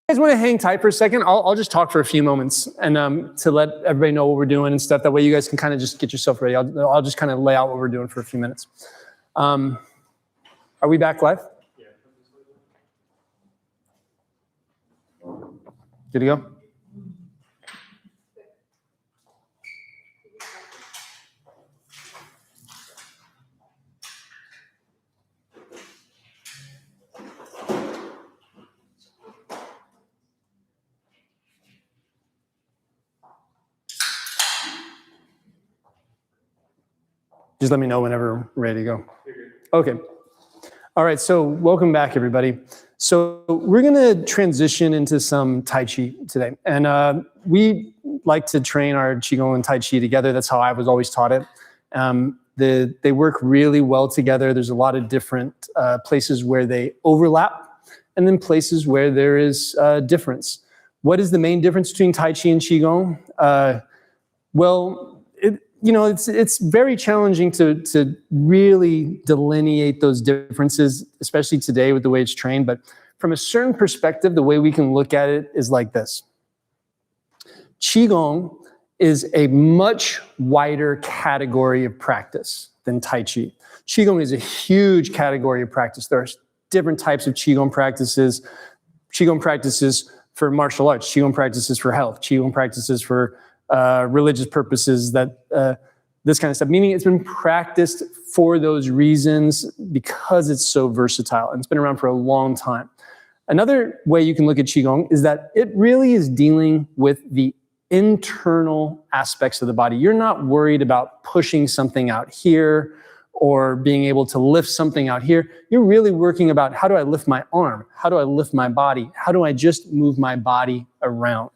guys want to hang tight for a second? I'll just talk for a few moments and to let everybody know what we're doing and stuff. That way you guys can kind of just get yourself ready. I'll just kind of lay out what we're doing for a few minutes. Are we back live? Yeah. Good to go? Just let me know whenever we're ready to go. Okay. All right, so welcome back, everybody. So we're gonna transition into some Tai Chi today. And we like to train our Qigong and Tai Chi together. That's how I was always taught it. They work really well together. There's a lot of different places where they overlap and then places where there is difference. What is the main difference between Tai Chi and Qigong? It's very challenging to really delineate those differences, especially today with the way it's trained. But from a certain perspective, the way we can look at it is like this. Qigong is a much wider category of practice than Tai Chi. Qigong is a huge category of practice. There are different types of Qigong practices for martial arts, Qigong practices for health, Qigong practices for religious purposes, this kind of stuff, meaning it's been practiced for those reasons because it's so versatile and it's been around for a long time. Another way you can look at Qigong is that it really is dealing with the internal aspects of the body. You're not worried about pushing something out here or being able to lift something out here. You're really working about, how do I lift my arm? How do I lift my body? How do I just move my body around?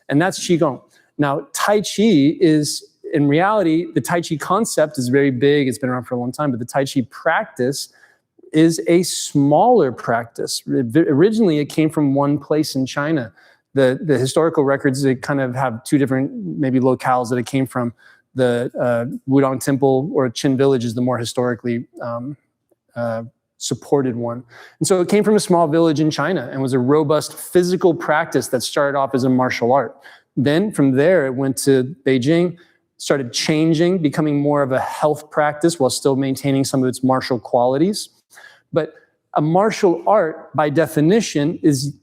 And that's Qigong. Now, Tai Chi is, in reality, the Tai Chi concept is very big. It's been around for a long time, but the Tai Chi practice is a smaller practice. Originally, it came from one place in China. The historical records, they kind of have two different maybe locales that it came from. The Wudong Temple or Qin Village is the more historically supported one. And so it came from a small village in China and was a robust physical practice that started off as a martial art. Then from there, it went to Beijing, started changing, becoming more of a health practice while still maintaining some of its martial qualities. But a martial art, by definition, is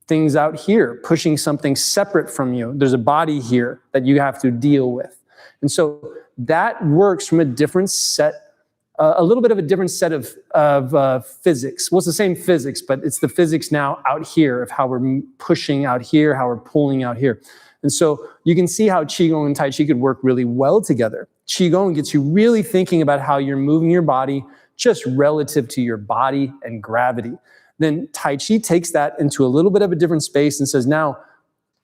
things out here, pushing something separate from you. There's a body here that you have to deal with. And so that works from a different set, a little bit of a different set of physics. Well, it's the same physics, but it's the physics now out here of how we're pushing out here, how we're pulling out here. And so you can see how Qigong and Tai Chi could work really well together. Qigong gets you really thinking about how you're moving your body just relative to your body and gravity. Then Tai Chi takes that into a little bit of a different space and says, now,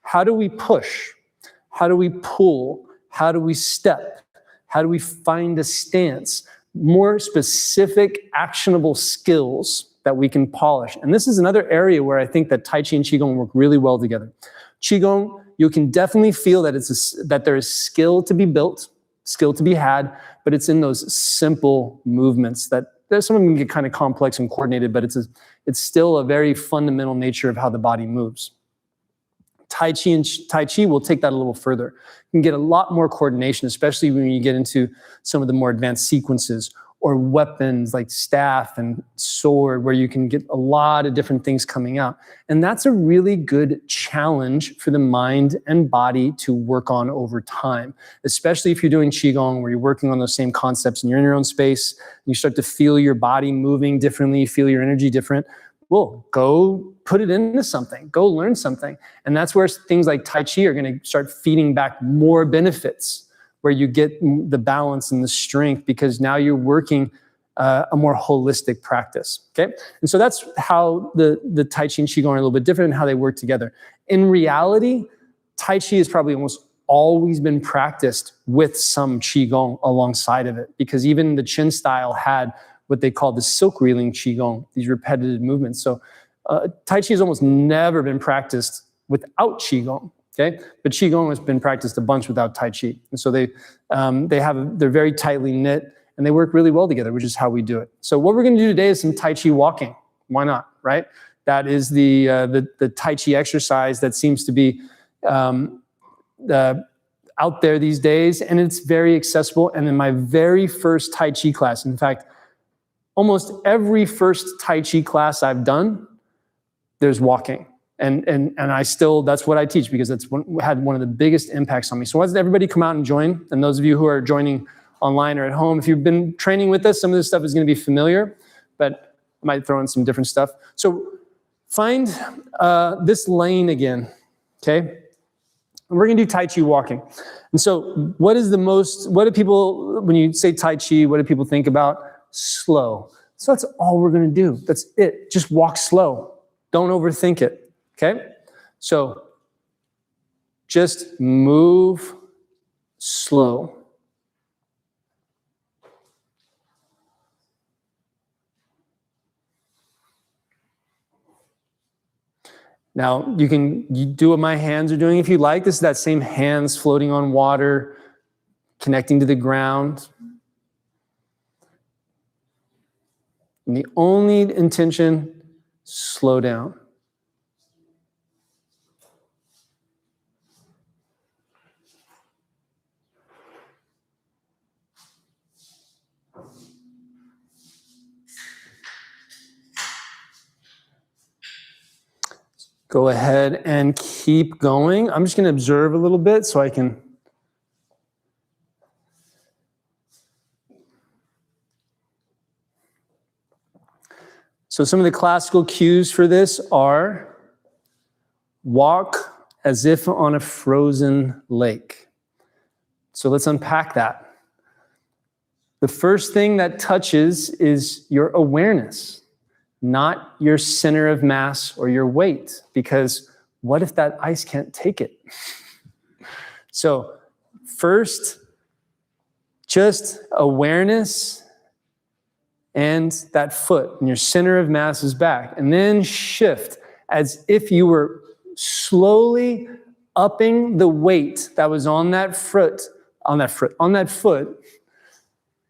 how do we push? How do we pull? How do we step? How do we find a stance? More specific, actionable skills that we can polish. And this is another area where I think that Tai Chi and Qigong work really well together. Qigong, you can definitely feel that that there is skill to be built, skill to be had, but it's in those simple movements that some of them can get kind of complex and coordinated, but it's still a very fundamental nature of how the body moves. Tai Chi will take that a little further. You can get a lot more coordination, especially when you get into some of the more advanced sequences or weapons like staff and sword, where you can get a lot of different things coming out. And that's a really good challenge for the mind and body to work on over time, especially if you're doing Qigong, where you're working on those same concepts and you're in your own space, and you start to feel your body moving differently, you feel your energy different. Well, go put it into something, go learn something. And that's where things like Tai Chi are going to start feeding back more benefits, where you get the balance and the strength, because now you're working a more holistic practice, okay? And so that's how the Tai Chi and Qigong are a little bit different and how they work together. In reality, Tai Chi has probably almost always been practiced with some Qigong alongside of it, because even the Chen style had what they call the silk reeling Qigong, these repetitive movements. So Tai Chi has almost never been practiced without Qigong. Okay, but Qigong has been practiced a bunch without Tai Chi, and so they're very tightly knit and they work really well together, which is how we do it. So what we're going to do today is some Tai Chi walking. Why not, right? That is the Tai Chi exercise that seems to be out there these days, and it's very accessible. And in my very first Tai Chi class, in fact, almost every first Tai Chi class I've done, there's walking. And I still, that's what I teach because it's had one of the biggest impacts on me. So why doesn't everybody come out and join? And those of you who are joining online or at home, if you've been training with us, some of this stuff is going to be familiar, but I might throw in some different stuff. So find this lane again, okay? And we're going to do Tai Chi walking. And so what do people, when you say Tai Chi, what do people think about? Slow. So that's all we're going to do. That's it. Just walk slow. Don't overthink it, okay? So just move slow. Now, you do what my hands are doing if you like. This is that same hands floating on water, connecting to the ground. And the only intention, slow down. Go ahead and keep going. I'm just going to observe a little bit so I can. So some of the classical cues for this are walk as if on a frozen lake. So let's unpack that. The first thing that touches is your awareness, not your center of mass or your weight, because what if that ice can't take it? So first, just awareness and that foot, and your center of mass is back. And then shift as if you were slowly upping the weight that was on that foot,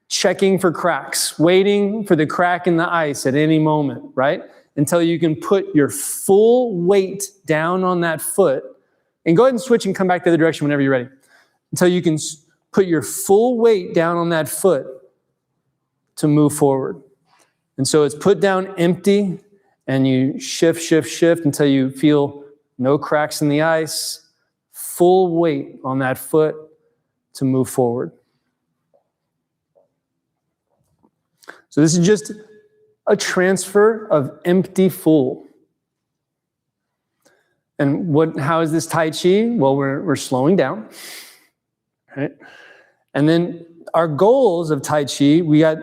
checking for cracks, waiting for the crack in the ice at any moment, right? Until you can put your full weight down on that foot. And go ahead and switch and come back the other direction whenever you're ready. Until you can put your full weight down on that foot to move forward. And so it's put down empty, and you shift until you feel no cracks in the ice, full weight on that foot to move forward. So this is just a transfer of empty full. And how is this Tai Chi? Well, we're slowing down, right? And then our goals of Tai Chi, we got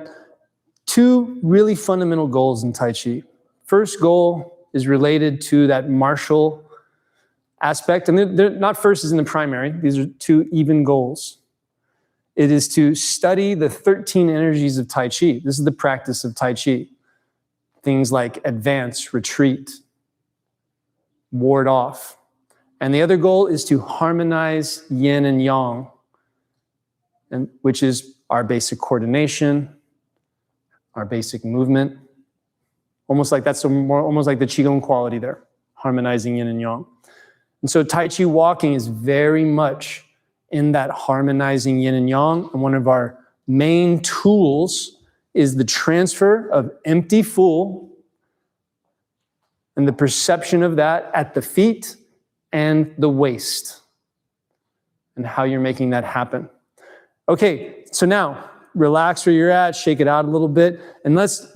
two really fundamental goals in Tai Chi. First goal is related to that martial aspect. And they're not first isn't the primary. These are two even goals. It is to study the 13 energies of Tai Chi. This is the practice of Tai Chi. Things like advance, retreat, ward off. And the other goal is to harmonize yin and yang, which is our basic coordination, our basic movement. Almost like that's almost like the Qigong quality there, harmonizing yin and yang. And so Tai Chi walking is very much in that harmonizing yin and yang. And one of our main tools is the transfer of empty full and the perception of that at the feet and the waist and how you're making that happen. Okay, so now relax where you're at, shake it out a little bit, and let's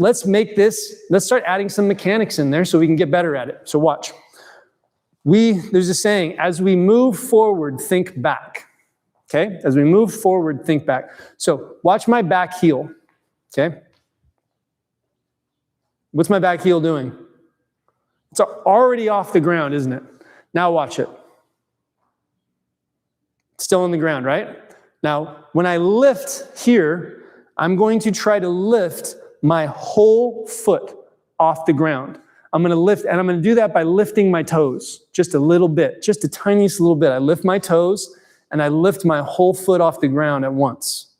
start adding some mechanics in there so we can get better at it. So watch. There's a saying, as we move forward, think back. Okay, as we move forward, think back. So watch my back heel, okay? What's my back heel doing? It's already off the ground, isn't it? Now watch it. Still on the ground, right? Now, when I lift here, I'm going to try to lift my whole foot off the ground. I'm going to lift, and I'm going to do that by lifting my toes just a little bit, just the tiniest little bit. I lift my toes, and I lift my whole foot off the ground at once.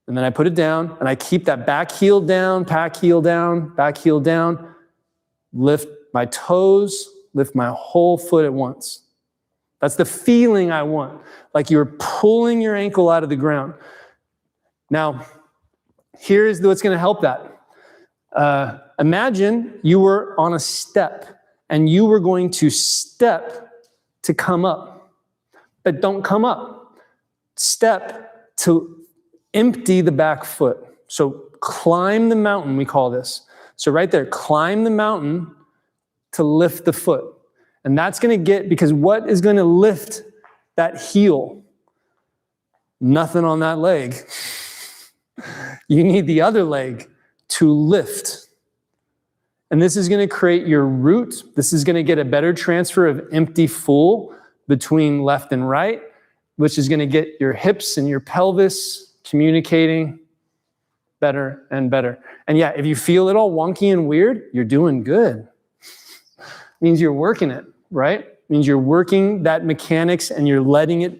And then I put it down, and I keep that back heel down, back heel down, back heel down. lift my toes, lift my whole foot at once. That's the feeling I want. Like you're pulling your ankle out of the ground. Now, here's what's going to help that. Imagine you were on a step and you were going to step to come up, but don't come up. Step to empty the back foot. So climb the mountain, we call this. So right there, climb the mountain to lift the foot. And that's going to get, because what is going to lift that heel? Nothing on that leg. You need the other leg to lift. And this is going to create your root. This is going to get a better transfer of empty full between left and right, which is going to get your hips and your pelvis communicating better and better. And yeah, if you feel it all wonky and weird, you're doing good. Means you're working it, right? Means you're working that mechanics and you're letting it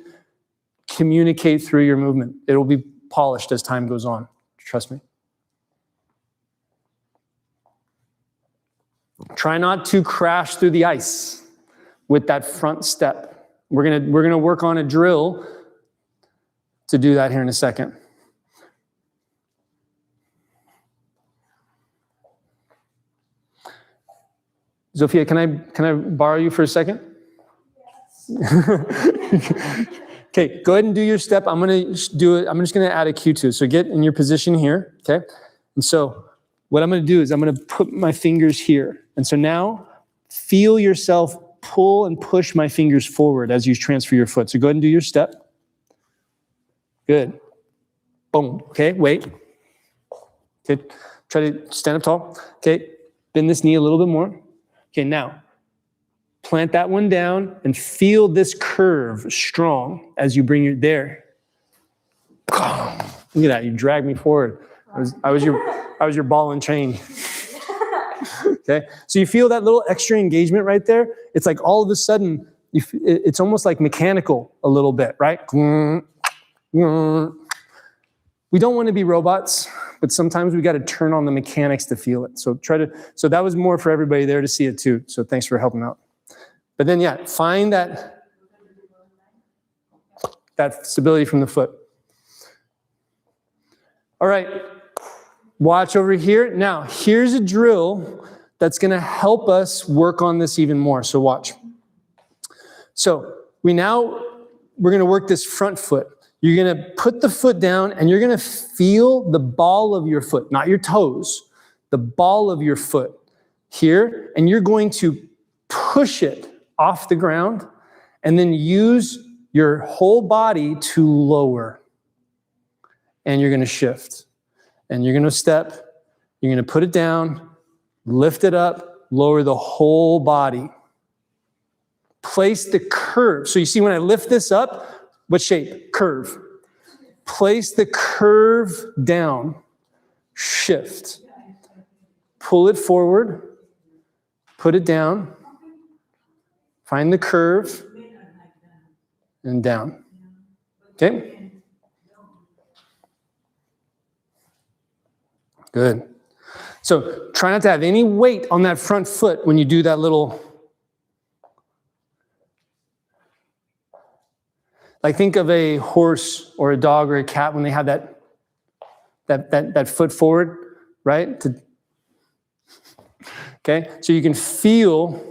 communicate through your movement. It will be polished as time goes on. Trust me. Try not to crash through the ice with that front step. We're gonna work on a drill to do that here in a second. Zofia, can I borrow you for a second? Yes. Okay, go ahead and do your step. I'm gonna do it. I'm just gonna add a cue to it. So get in your position here, okay? And so what I'm gonna do is I'm gonna put my fingers here. And so now feel yourself pull and push my fingers forward as you transfer your foot. So go ahead and do your step. Good. Boom. Okay, wait. Okay, try to stand up tall. Okay, bend this knee a little bit more. Okay, now plant that one down and feel this curve strong as you bring it there. Look at that, you dragged me forward. I was your ball and chain. Okay, so you feel that little extra engagement right there? It's like all of a sudden, it's almost like mechanical a little bit, right? We don't want to be robots, but sometimes we got to turn on the mechanics to feel it. So that was more for everybody there to see it too. So thanks for helping out. But then yeah, find that stability from the foot. All right, watch over here. Now, here's a drill that's going to help us work on this even more. So watch. So we're going to work this front foot. You're going to put the foot down and you're going to feel the ball of your foot, not your toes, the ball of your foot here. And you're going to push it off the ground and then use your whole body to lower. And you're going to shift. And you're going to step. You're going to put it down, lift it up, lower the whole body. Place the curve. So you see when I lift this up, what shape? Curve. Place the curve down. Shift. Pull it forward. Put it down. Find the curve. And down. Okay? Good. So try not to have any weight on that front foot when you do that little. Like think of a horse or a dog or a cat when they have that foot forward, right? Okay, so you can feel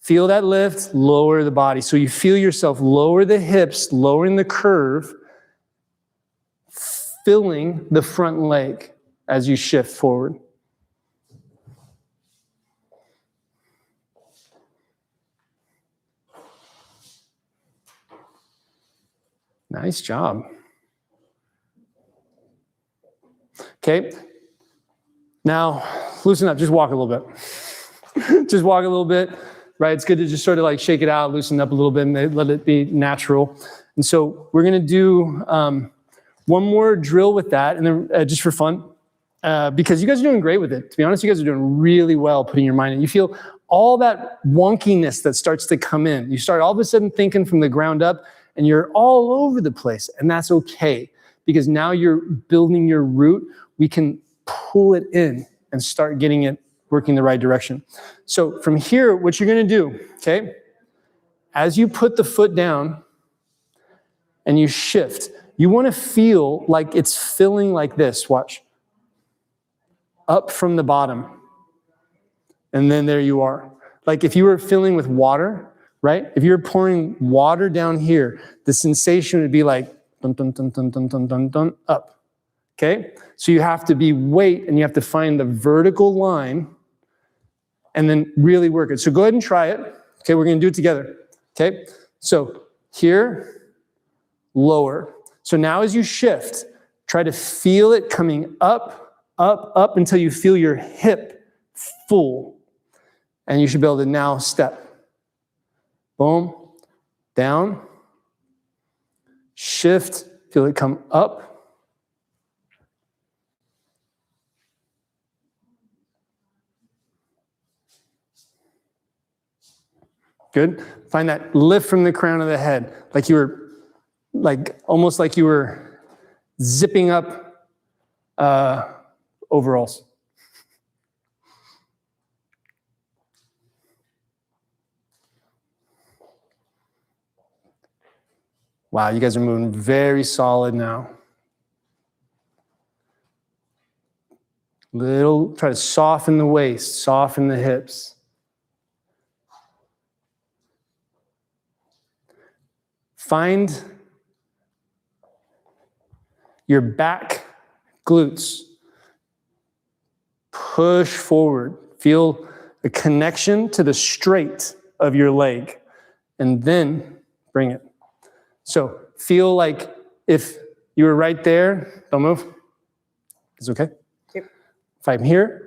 that lift, lower the body. So you feel yourself lower the hips, lowering the curve, filling the front leg as you shift forward. Nice job. Okay. Now, loosen up. Just walk a little bit. Just walk a little bit, right? It's good to just sort of like shake it out, loosen up a little bit, and let it be natural. And so we're going to do one more drill with that, and then just for fun, because you guys are doing great with it. To be honest, you guys are doing really well putting your mind in. You feel all that wonkiness that starts to come in. You start all of a sudden thinking from the ground up, and you're all over the place, and that's okay, because now you're building your root. We can pull it in and start getting it working the right direction. So from here, what you're gonna do, okay, as you put the foot down and you shift, you wanna feel like it's filling like this, watch. Up from the bottom. And then there you are. Like if you were filling with water, right? If you're pouring water down here, the sensation would be like dun, dun, dun, dun, dun, dun, dun, dun, up. Okay? So you have to be weight and you have to find the vertical line and then really work it. So go ahead and try it. Okay, we're gonna do it together. Okay? So here, lower. So now as you shift, try to feel it coming up, up, up until you feel your hip full. And you should be able to now step. Boom, down, shift, feel it come up. Good. Find that lift from the crown of the head, like you were, like almost like you were zipping up overalls. Wow, you guys are moving very solid now. Try to soften the waist, soften the hips. Find your back glutes. Push forward. Feel the connection to the straight of your leg. And then bring it. So feel like if you were right there, don't move. It's okay. Yep. If I'm here,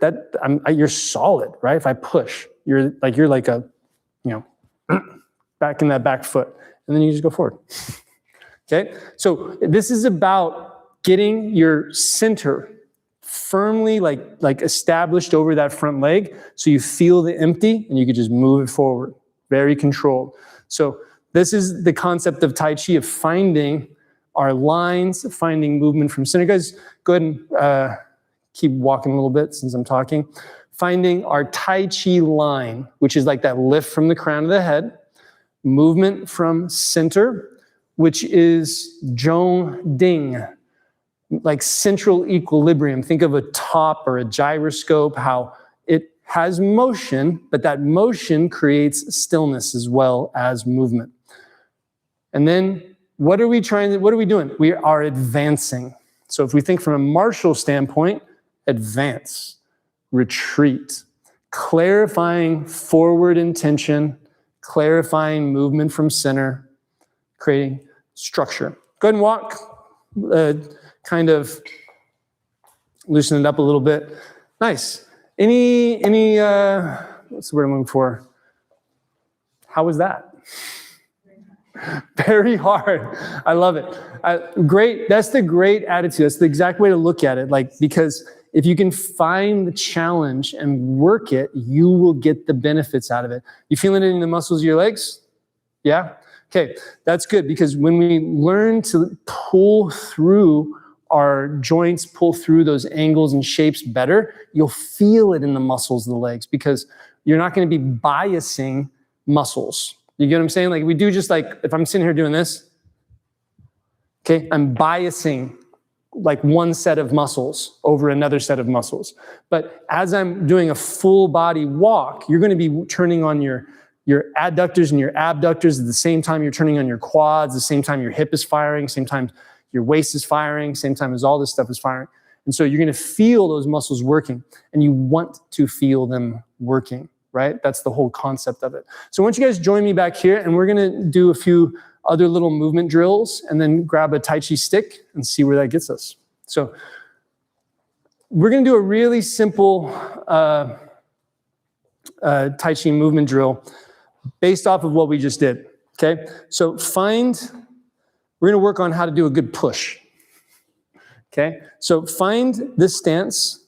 you're solid, right? If I push, you're like a, back in that back foot, and then you just go forward. Okay. So this is about getting your center firmly like established over that front leg, so you feel the empty, and you can just move it forward. Very controlled. So this is the concept of Tai Chi, of finding our lines, finding movement from center. Guys, go ahead and keep walking a little bit since I'm talking. Finding our Tai Chi line, which is like that lift from the crown of the head, movement from center, which is Zhong Ding, like central equilibrium. Think of a top or a gyroscope, how it has motion, but that motion creates stillness as well as movement. And then what are we doing? We are advancing. So if we think from a martial standpoint, advance, retreat, clarifying forward intention, clarifying movement from center, creating structure. Go ahead and walk, kind of loosen it up a little bit. Nice. Any what's the word I'm looking for? How was that? Very hard. I love it. Great. That's the great attitude. That's the exact way to look at it. Like, because if you can find the challenge and work it, you will get the benefits out of it. You feeling it in the muscles of your legs? Yeah? Okay. That's good, because when we learn to pull through our joints, pull through those angles and shapes better, you'll feel it in the muscles of the legs, because you're not going to be biasing muscles. You get what I'm saying? Like, we do, just like if I'm sitting here doing this, okay, I'm biasing like one set of muscles over another set of muscles. But as I'm doing a full body walk, you're going to be turning on your adductors and your abductors at the same time you're turning on your quads, the same time your hip is firing, same time your waist is firing, same time as all this stuff is firing. And so you're going to feel those muscles working, and you want to feel them working. Right? That's the whole concept of it. So once you guys join me back here, and we're going to do a few other little movement drills, and then grab a Tai Chi stick and see where that gets us. So we're going to do a really simple Tai Chi movement drill based off of what we just did. Okay? So we're going to work on how to do a good push. Okay? So find this stance,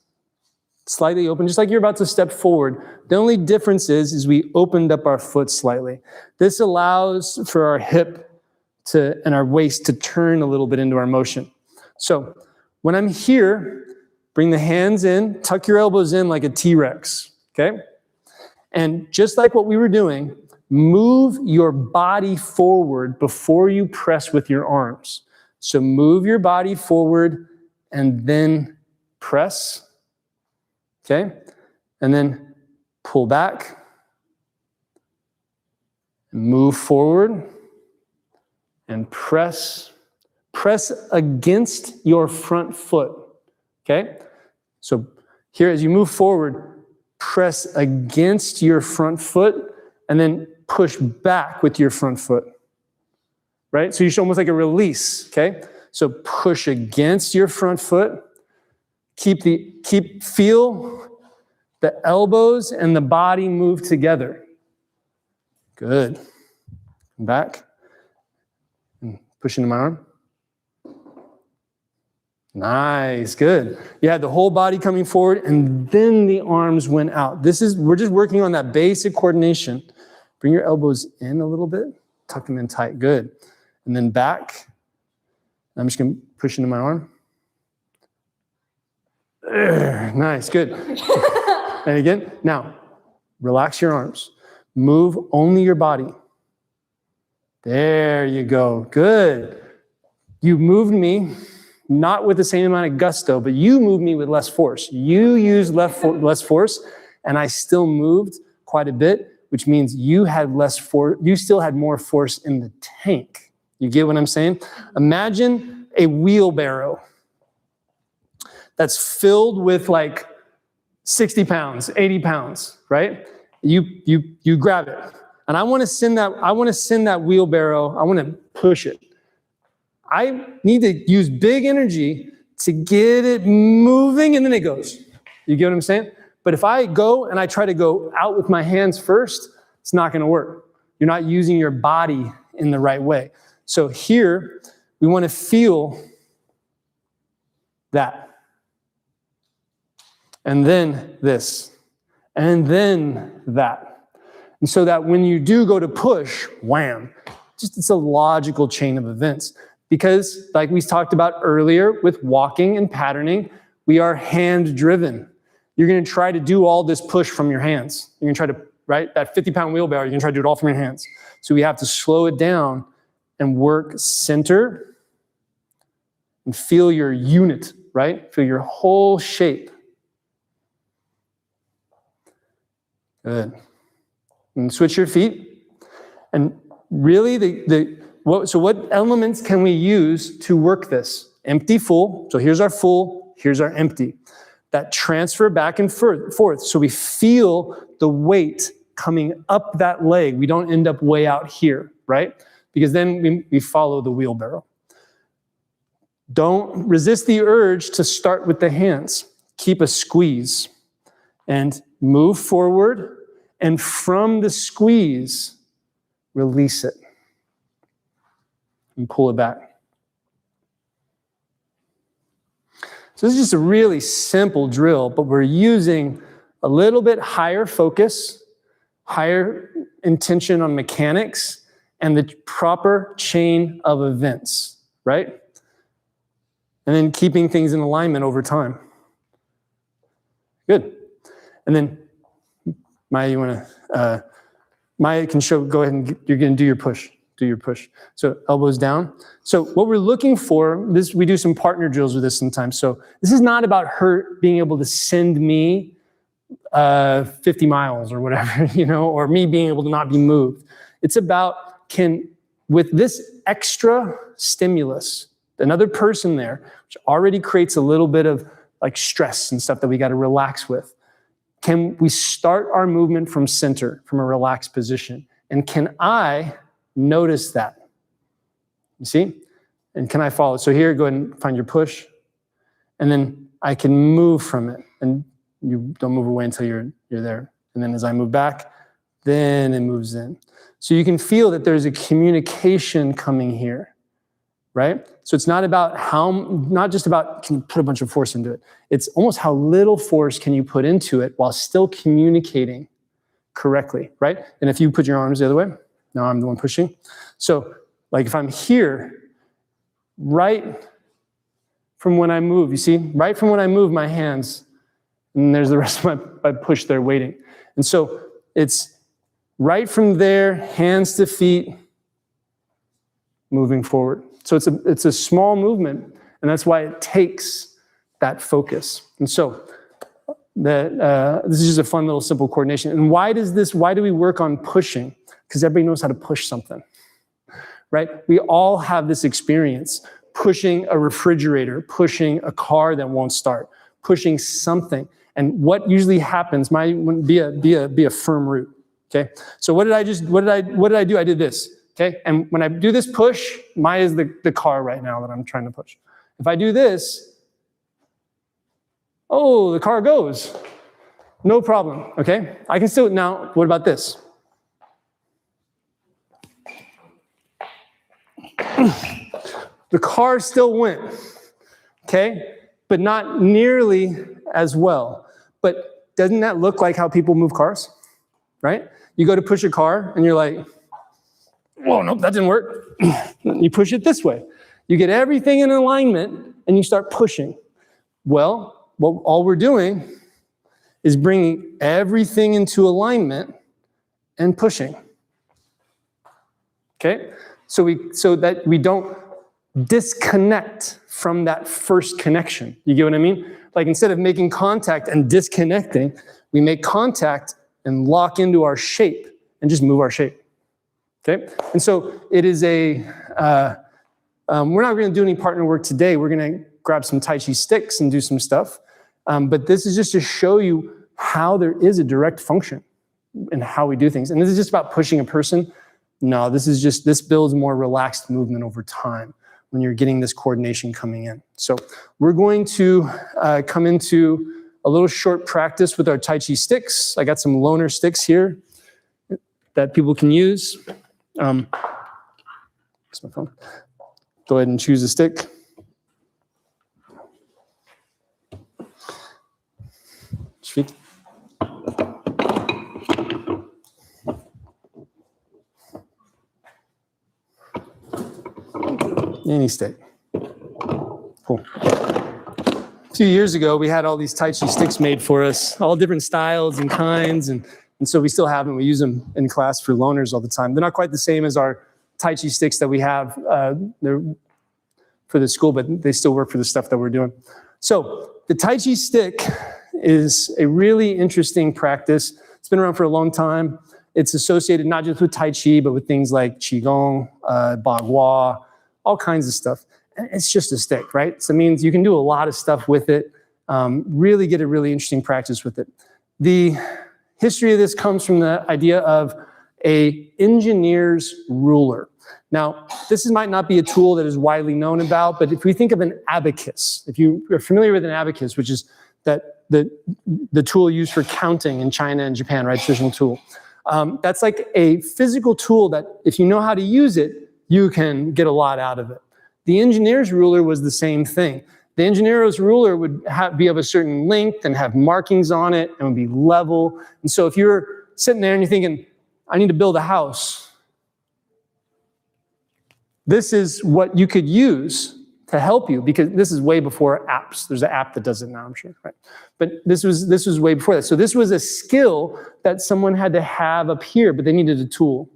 slightly open, just like you're about to step forward. The only difference is we opened up our foot slightly. This allows for our hip and our waist to turn a little bit into our motion. So when I'm here, bring the hands in, tuck your elbows in like a T-Rex. okay? And just like what we were doing, move your body forward before you press with your arms. So move your body forward and then press, okay? And then pull back, move forward, and press. Press against your front foot, okay? So here, as you move forward, press against your front foot and then push back with your front foot, right? So you should almost like a release, okay? So push against your front foot. Feel the elbows and the body move together. Good. Back. And push into my arm. Nice, good. You had the whole body coming forward and then the arms went out. We're just working on that basic coordination. Bring your elbows in a little bit, tuck them in tight, good. And then back. I'm just gonna push into my arm. Nice, good. And again, now, relax your arms. Move only your body. There you go, good. You moved me, not with the same amount of gusto, but you moved me with less force. You used less force, and I still moved quite a bit, which means you had less force. You still had more force in the tank. You get what I'm saying? Imagine a wheelbarrow that's filled with like 60 pounds, 80 pounds, right? You grab it. And I want to send that wheelbarrow, I want to push it. I need to use big energy to get it moving, and then it goes. You get what I'm saying? But if I go and I try to go out with my hands first, it's not going to work. You're not using your body in the right way. So here, we want to feel that. And then this. And then that. And so that when you do go to push, wham, it's a logical chain of events. Because, like we talked about earlier with walking and patterning, we are hand-driven. You're going to try to do all this push from your hands. You're going to try to, right, that 50-pound wheelbarrow, you're going to try to do it all from your hands. So we have to slow it down and work center and feel your unit, right? Feel your whole shape. Good. And switch your feet. And really, what elements can we use to work this? Empty, full. So here's our full, here's our empty. That transfer back and forth. So we feel the weight coming up that leg. We don't end up way out here, right? Because then we follow the wheelbarrow. Don't resist the urge to start with the hands. Keep a squeeze and move forward. And from the squeeze, release it. And pull it back. So this is just a really simple drill, but we're using a little bit higher focus, higher intention on mechanics, and the proper chain of events, right? And then keeping things in alignment over time. Good. And then, Maya, you want to, Maya can go ahead and you're going to do your push. Do your push. So elbows down. So what we're looking for, we do some partner drills with this sometimes. So this is not about her being able to send me 50 miles or whatever, or me being able to not be moved. It's about with this extra stimulus, another person there, which already creates a little bit of like stress and stuff that we got to relax with. Can we start our movement from center, from a relaxed position? And can I notice that? You see? And can I follow? So here, go ahead and find your push. And then I can move from it. And you don't move away until you're there. And then as I move back, then it moves in. So you can feel that there's a communication coming here, right? So it's not just about can you put a bunch of force into it. It's almost how little force can you put into it while still communicating correctly, right? And if you put your arms the other way, now I'm the one pushing. So like if I'm here, right from when I move, you see, right from when I move my hands, And there's the rest of my push there waiting. And so it's right from there, hands to feet, moving forward. So it's a small movement, and that's why it takes that focus. And so this is just a fun little simple coordination. And why do we work on pushing? Because everybody knows how to push something, right? We all have this experience, pushing a refrigerator, pushing a car that won't start, pushing something. And what usually happens might be a firm root. Okay. So what did I do? I did this. Okay. And when I do this push, Maya is the car right now that I'm trying to push. If I do this, oh, the car goes. No problem. Okay. I can still, now, what about this? The car still went. Okay. But not nearly as well. But doesn't that look like how people move cars? Right? You go to push a car and you're like, whoa, nope, that didn't work. You push it this way. You get everything in alignment and you start pushing. Well, all we're doing is bringing everything into alignment and pushing. Okay? So that we don't disconnect from that first connection. You get what I mean? Like instead of making contact and disconnecting, we make contact and lock into our shape and just move our shape. Okay? And so it is we're not going to do any partner work today. We're going to grab some Tai Chi sticks and do some stuff. But this is just to show you how there is a direct function in how we do things. And this is just about pushing a person. No, this builds more relaxed movement over time when you're getting this coordination coming in. So we're going to come into a little short practice with our Tai Chi sticks. I got some loaner sticks here that people can use. That's my phone. Go ahead and choose a stick. Sweet. Any stick. Cool. A few years ago, we had all these Tai Chi sticks made for us, all different styles and kinds, and so we still have them. We use them in class for loaners all the time. They're not quite the same as our Tai Chi sticks that we have they're for the school, but they still work for the stuff that we're doing. So the Tai Chi stick is a really interesting practice. It's been around for a long time. It's associated not just with Tai Chi, but with things like Qigong, Bagua, all kinds of stuff. It's just a stick, right? So it means you can do a lot of stuff with it, really get a really interesting practice with it. The history of this comes from the idea of a engineer's ruler. Now, this might not be a tool that is widely known about, but if we think of an abacus, if you are familiar with an abacus, which is that the tool used for counting in China and Japan, right, traditional tool. That's like a physical tool that if you know how to use it, you can get a lot out of it. The engineer's ruler was the same thing. The engineer's ruler would be of a certain length and have markings on it and would be level. And so if you're sitting there and you're thinking, I need to build a house, this is what you could use to help you, because this is way before apps. There's an app that does it now, I'm sure, right? But this was way before that. So this was a skill that someone had to have up here, but they needed a tool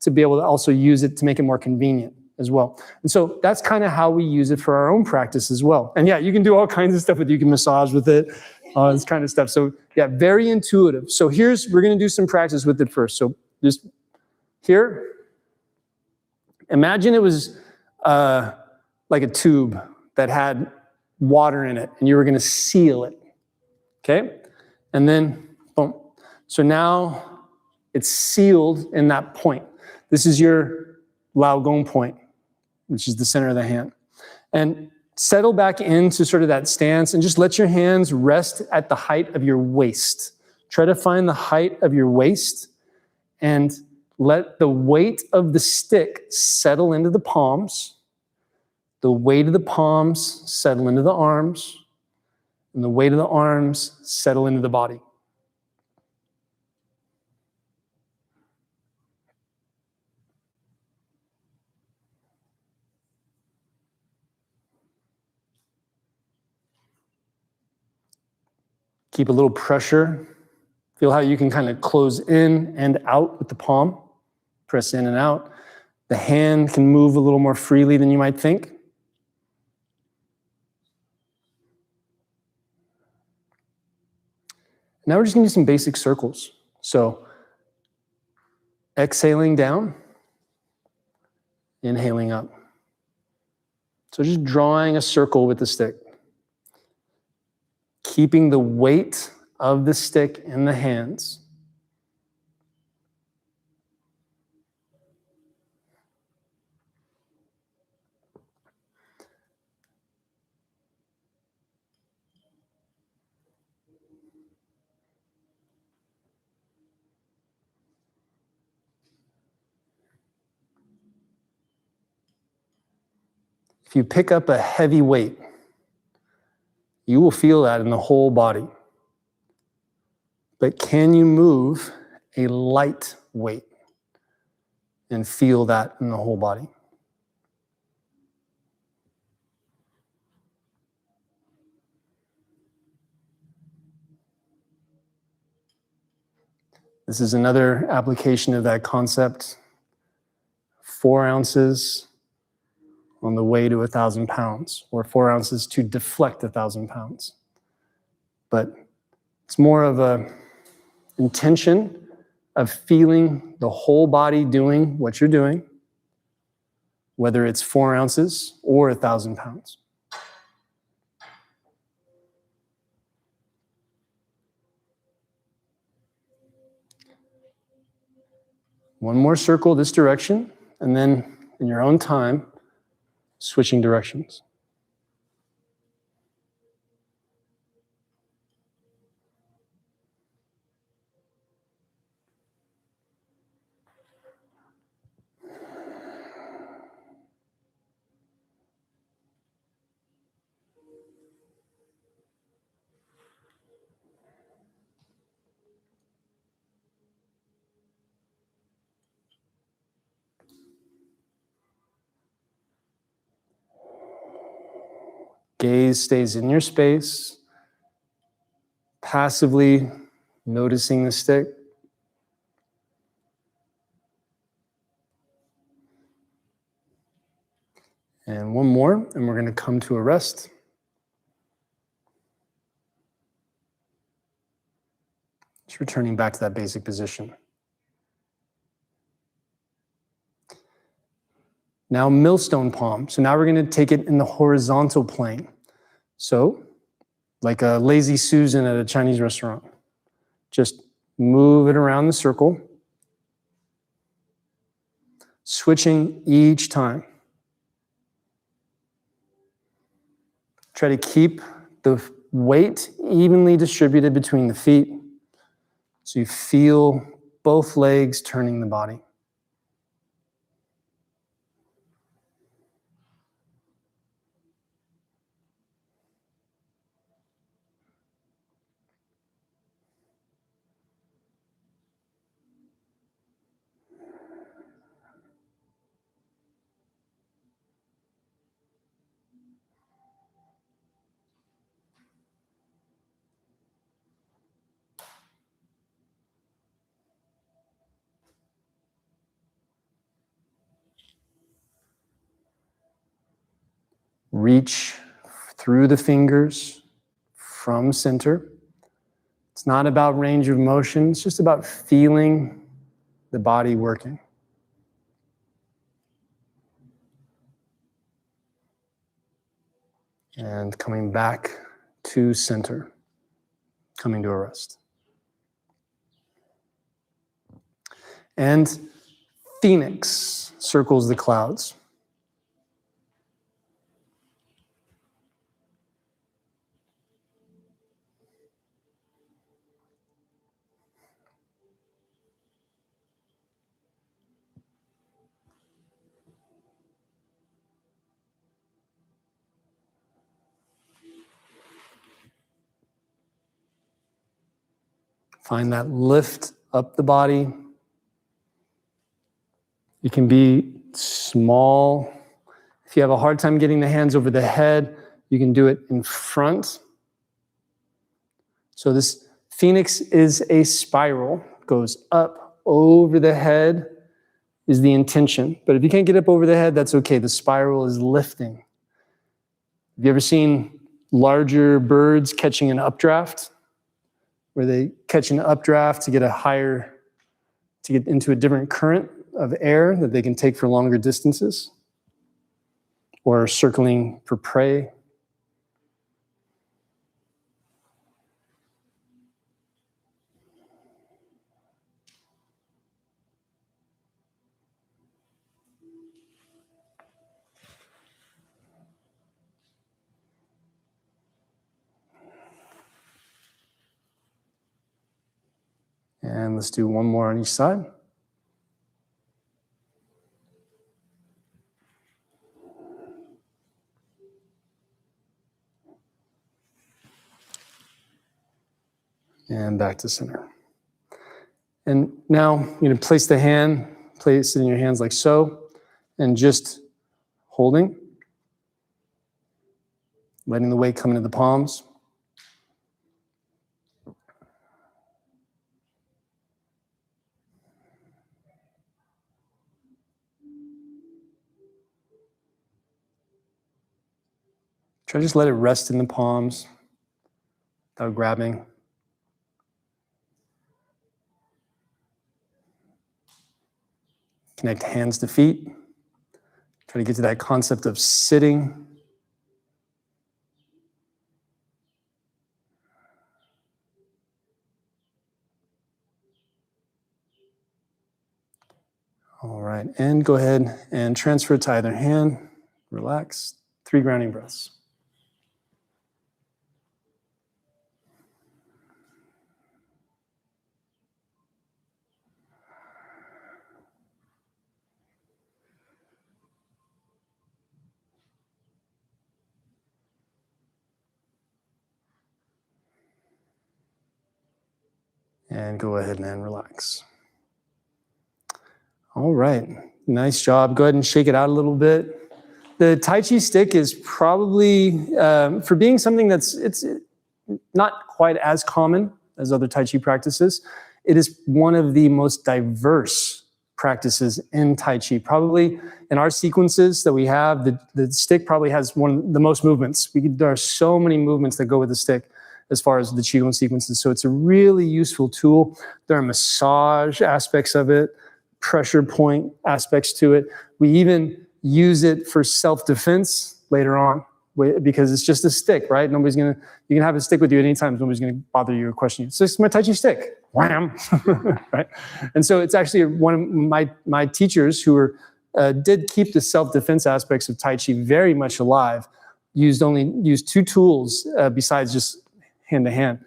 to be able to also use it to make it more convenient as well. And so that's kind of how we use it for our own practice as well. And yeah, you can do all kinds of stuff with it. You can massage with it, all this kind of stuff. So yeah, very intuitive. So we're going to do some practice with it first. So just here, imagine it was like a tube that had water in it and you were going to seal it. Okay? And then, boom. So now it's sealed in that point. This is your Lao Gong point, which is the center of the hand. And settle back into sort of that stance and just let your hands rest at the height of your waist. Try to find the height of your waist and let the weight of the stick settle into the palms. The weight of the palms settle into the arms. And the weight of the arms settle into the body. Keep a little pressure. Feel how you can kind of close in and out with the palm. Press in and out. The hand can move a little more freely than you might think. Now we're just going to do some basic circles. So exhaling down, inhaling up. So just drawing a circle with the stick. Keeping the weight of the stick in the hands. If you pick up a heavy weight, you will feel that in the whole body. But can you move a light weight and feel that in the whole body? This is another application of that concept. 4 ounces on the way to 1,000 pounds, or 4 ounces to deflect 1,000 pounds. But it's more of a intention of feeling the whole body doing what you're doing, whether it's 4 ounces or 1,000 pounds. One more circle this direction, and then in your own time, switching directions. Gaze stays in your space, passively noticing the stick. And one more, and we're going to come to a rest. Just returning back to that basic position. Now millstone palm. So now we're going to take it in the horizontal plane. So like a lazy Susan at a Chinese restaurant. Just move it around the circle. Switching each time. Try to keep the weight evenly distributed between the feet so you feel both legs turning the body. Reach through the fingers from center. It's not about range of motion, it's just about feeling the body working. And coming back to center, coming to a rest. And Phoenix circles the clouds. Find that lift up the body. It can be small. If you have a hard time getting the hands over the head, you can do it in front. So this phoenix is a spiral, goes up over the head is the intention. But if you can't get up over the head, that's okay. The spiral is lifting. Have you ever seen larger birds catching an updraft? Where they catch an updraft to get to get into a different current of air that they can take for longer distances, or circling for prey. And let's do one more on each side. And back to center. And now you're going to place it in your hands like so, and just holding, letting the weight come into the palms. Try to just let it rest in the palms without grabbing. Connect hands to feet. Try to get to that concept of sitting. All right, and go ahead and transfer to either hand. Relax. 3 grounding breaths. And go ahead and relax. All right, nice job. Go ahead and shake it out a little bit. The Tai Chi stick is probably, for being something it's not quite as common as other Tai Chi practices, it is one of the most diverse practices in Tai Chi. Probably in our sequences that we have, the stick probably has one of the most movements. There are so many movements that go with the stick as far as the Qigong sequences. So it's a really useful tool. There are massage aspects of it, pressure point aspects to it. We even use it for self-defense later on because it's just a stick, right? You can have a stick with you at any time. Nobody's going to bother you or question you. So it's my Tai Chi stick. Wham! Right? And so it's actually one of my teachers who did keep the self-defense aspects of Tai Chi very much alive, used 2 tools besides just hand-to-hand,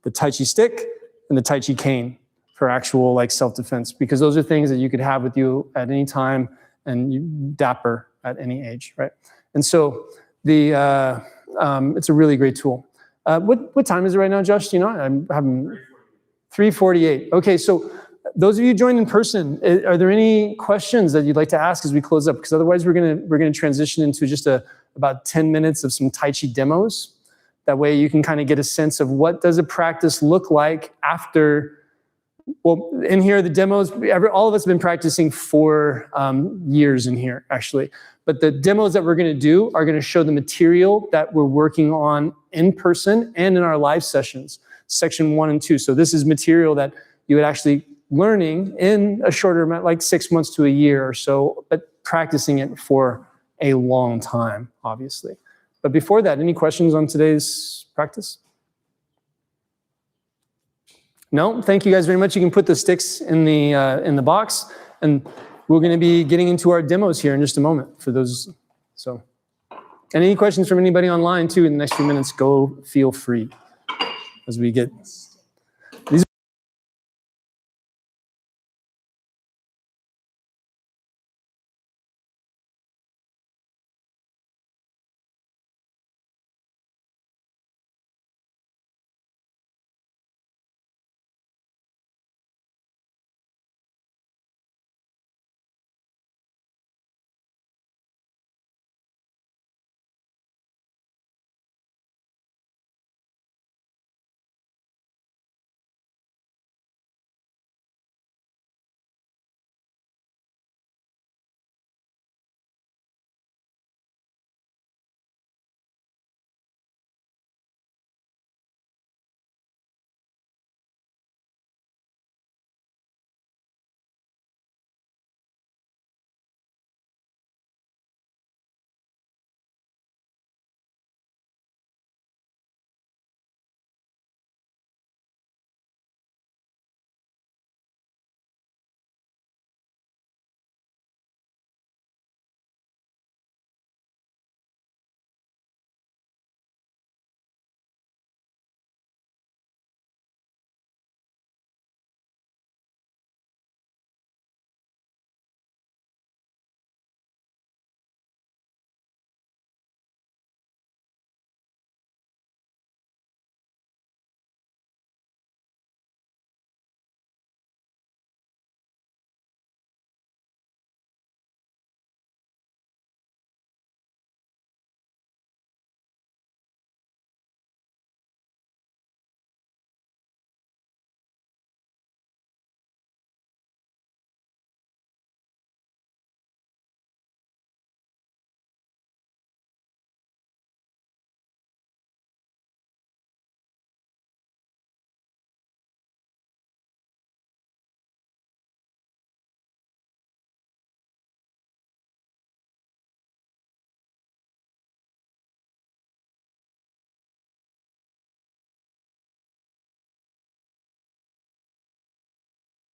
the Tai Chi stick and the Tai Chi cane for actual like self-defense, because those are things that you could have with you at any time and you dapper at any age, right? And so it's a really great tool. What time is it right now, Josh? Do you know? I'm having 3:48. Okay, so those of you joined in person, are there any questions that you'd like to ask as we close up? Because otherwise we're gonna transition into just about 10 minutes of some Tai Chi demos. That way you can kind of get a sense of what does a practice look like after. Well, in here, the demos, all of us have been practicing for years in here, actually. But the demos that we're going to do are going to show the material that we're working on in person and in our live sessions, section 1 and 2. So this is material that you would actually learning in a shorter amount, like 6 months to a year or so, but practicing it for a long time, obviously. But before that, any questions on today's practice? No, thank you guys very much. You can put the sticks in the box, and we're going to be getting into our demos here in just a moment for those. So, and any questions from anybody online too in the next few minutes, go feel free as we get these.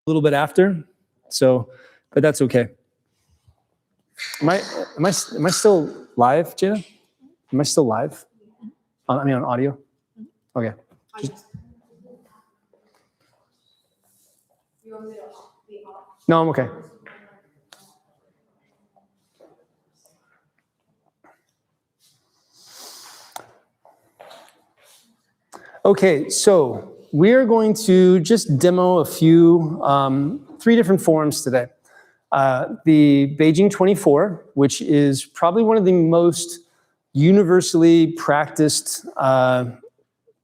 little bit after. So, but that's okay. Am I still live, Jada? Am I still live? I mean, on audio? Okay. You want me to be off? No, I'm okay. Okay, so we're going to just demo a few, 3 different forms today. The Beijing 24, which is probably one of the most universally practiced Tai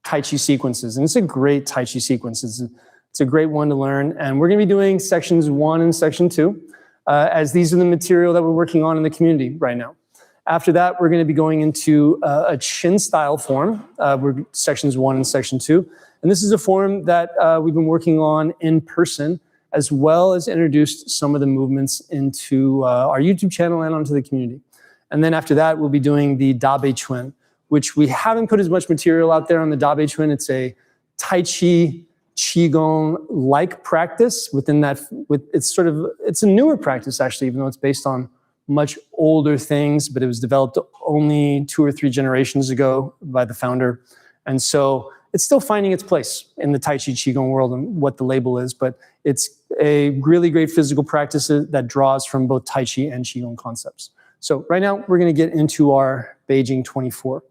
Chi sequences. And it's a great Tai Chi sequence. It's a great one to learn. And we're going to be doing sections 1 and section 2, as these are the material that we're working on in the community right now. After that, we're going to be going into a Chen style form, we're sections 1 and section 2. And this is a form that we've been working on in person, as well as introduced some of the movements into our YouTube channel and onto the community. And then after that, we'll be doing the Da Bei Chuan, which we haven't put as much material out there on the Da Bei Chuan. It's a Tai Chi Qigong-like practice within that. It's a newer practice, actually, even though it's based on much older things, but it was developed only 2 or 3 generations ago by the founder. And so it's still finding its place in the Tai Chi Qigong world and what the label is, but it's a really great physical practice that draws from both Tai Chi and Qigong concepts. So right now we're going to get into our Beijing 24.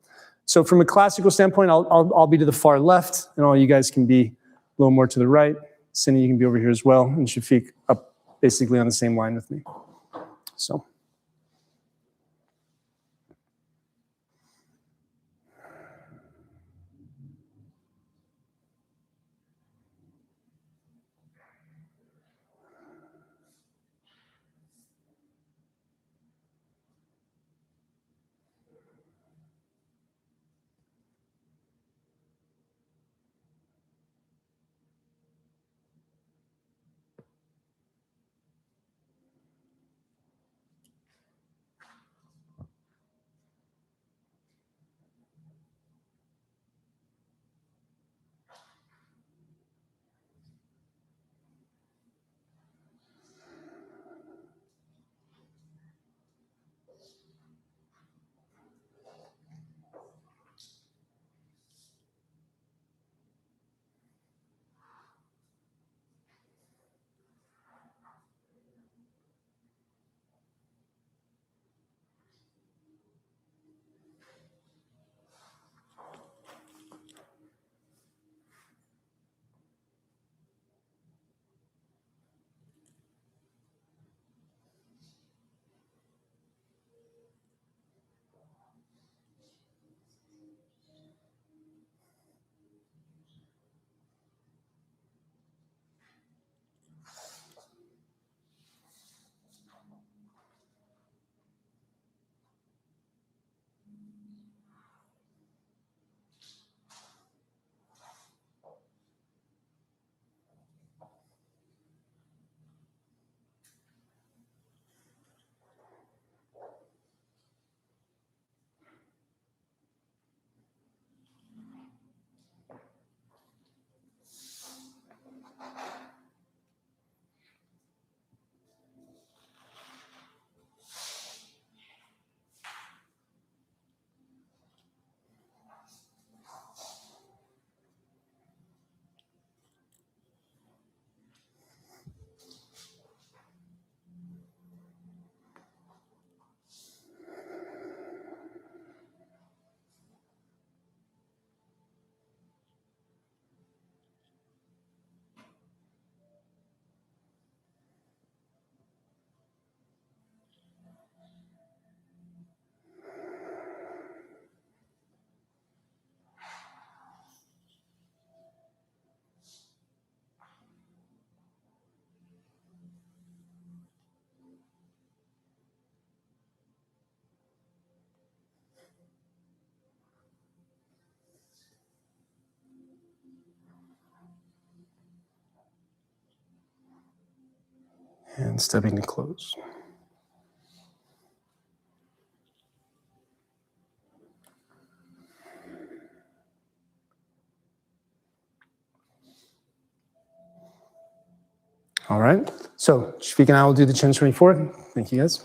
So from a classical standpoint, I'll be to the far left, and all you guys can be a little more to the right. Cindy, you can be over here as well, and Shafiq up basically on the same line with me. So. And stepping to close. All right. So Shafik and I will do the chin swing forward. Thank you, guys.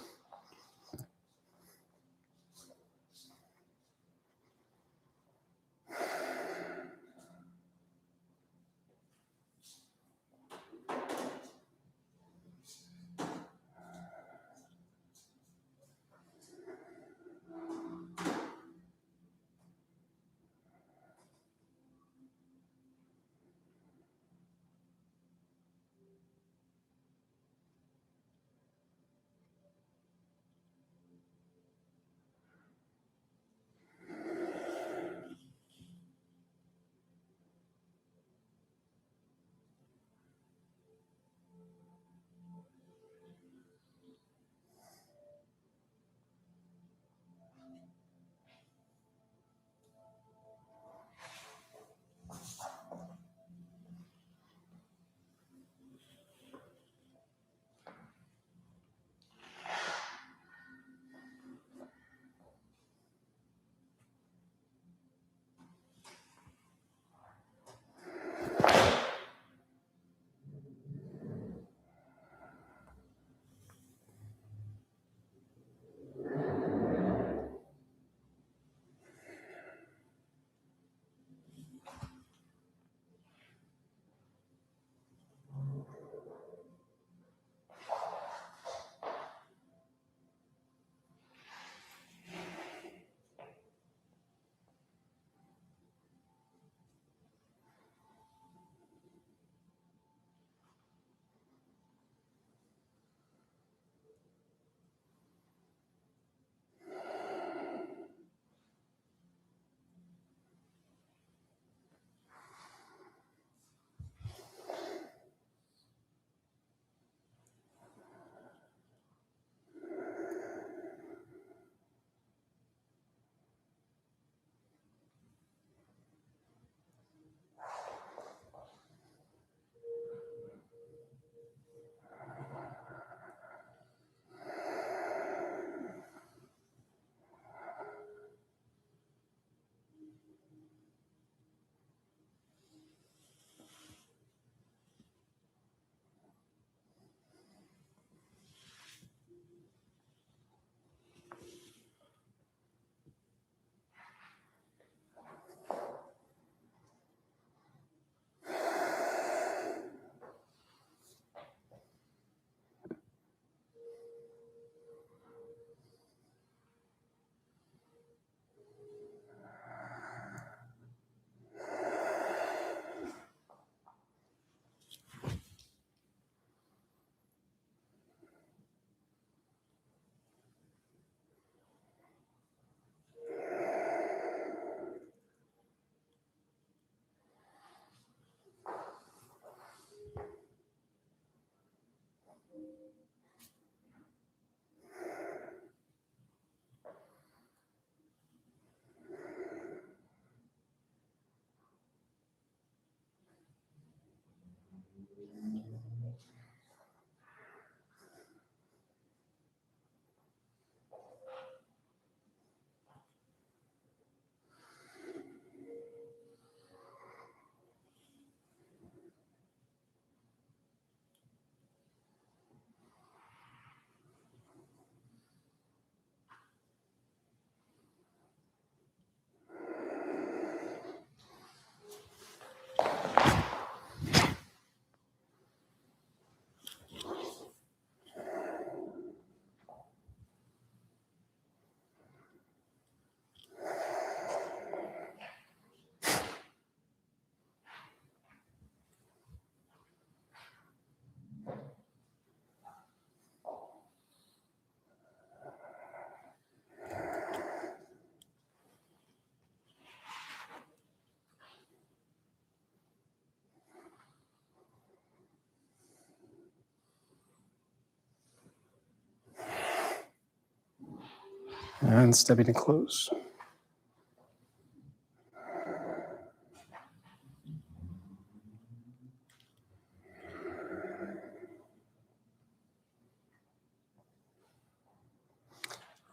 And stepping to close.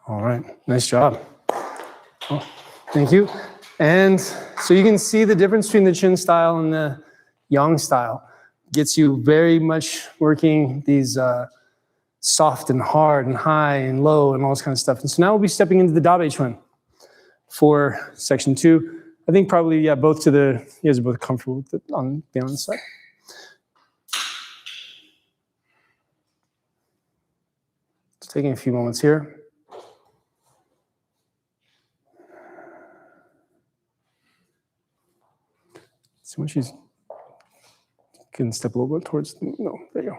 All right, nice job. Oh, thank you. And so you can see the difference between the Chen style and the Yang style. gets you very much working these soft and hard and high and low and all this kind of stuff. And so now we'll be stepping into the Dabe Chuan for section 2. I think probably, yeah, both to the, you guys are both comfortable with it on the other side. Just taking a few moments here. So when she's, can step a little bit towards, no, there you go.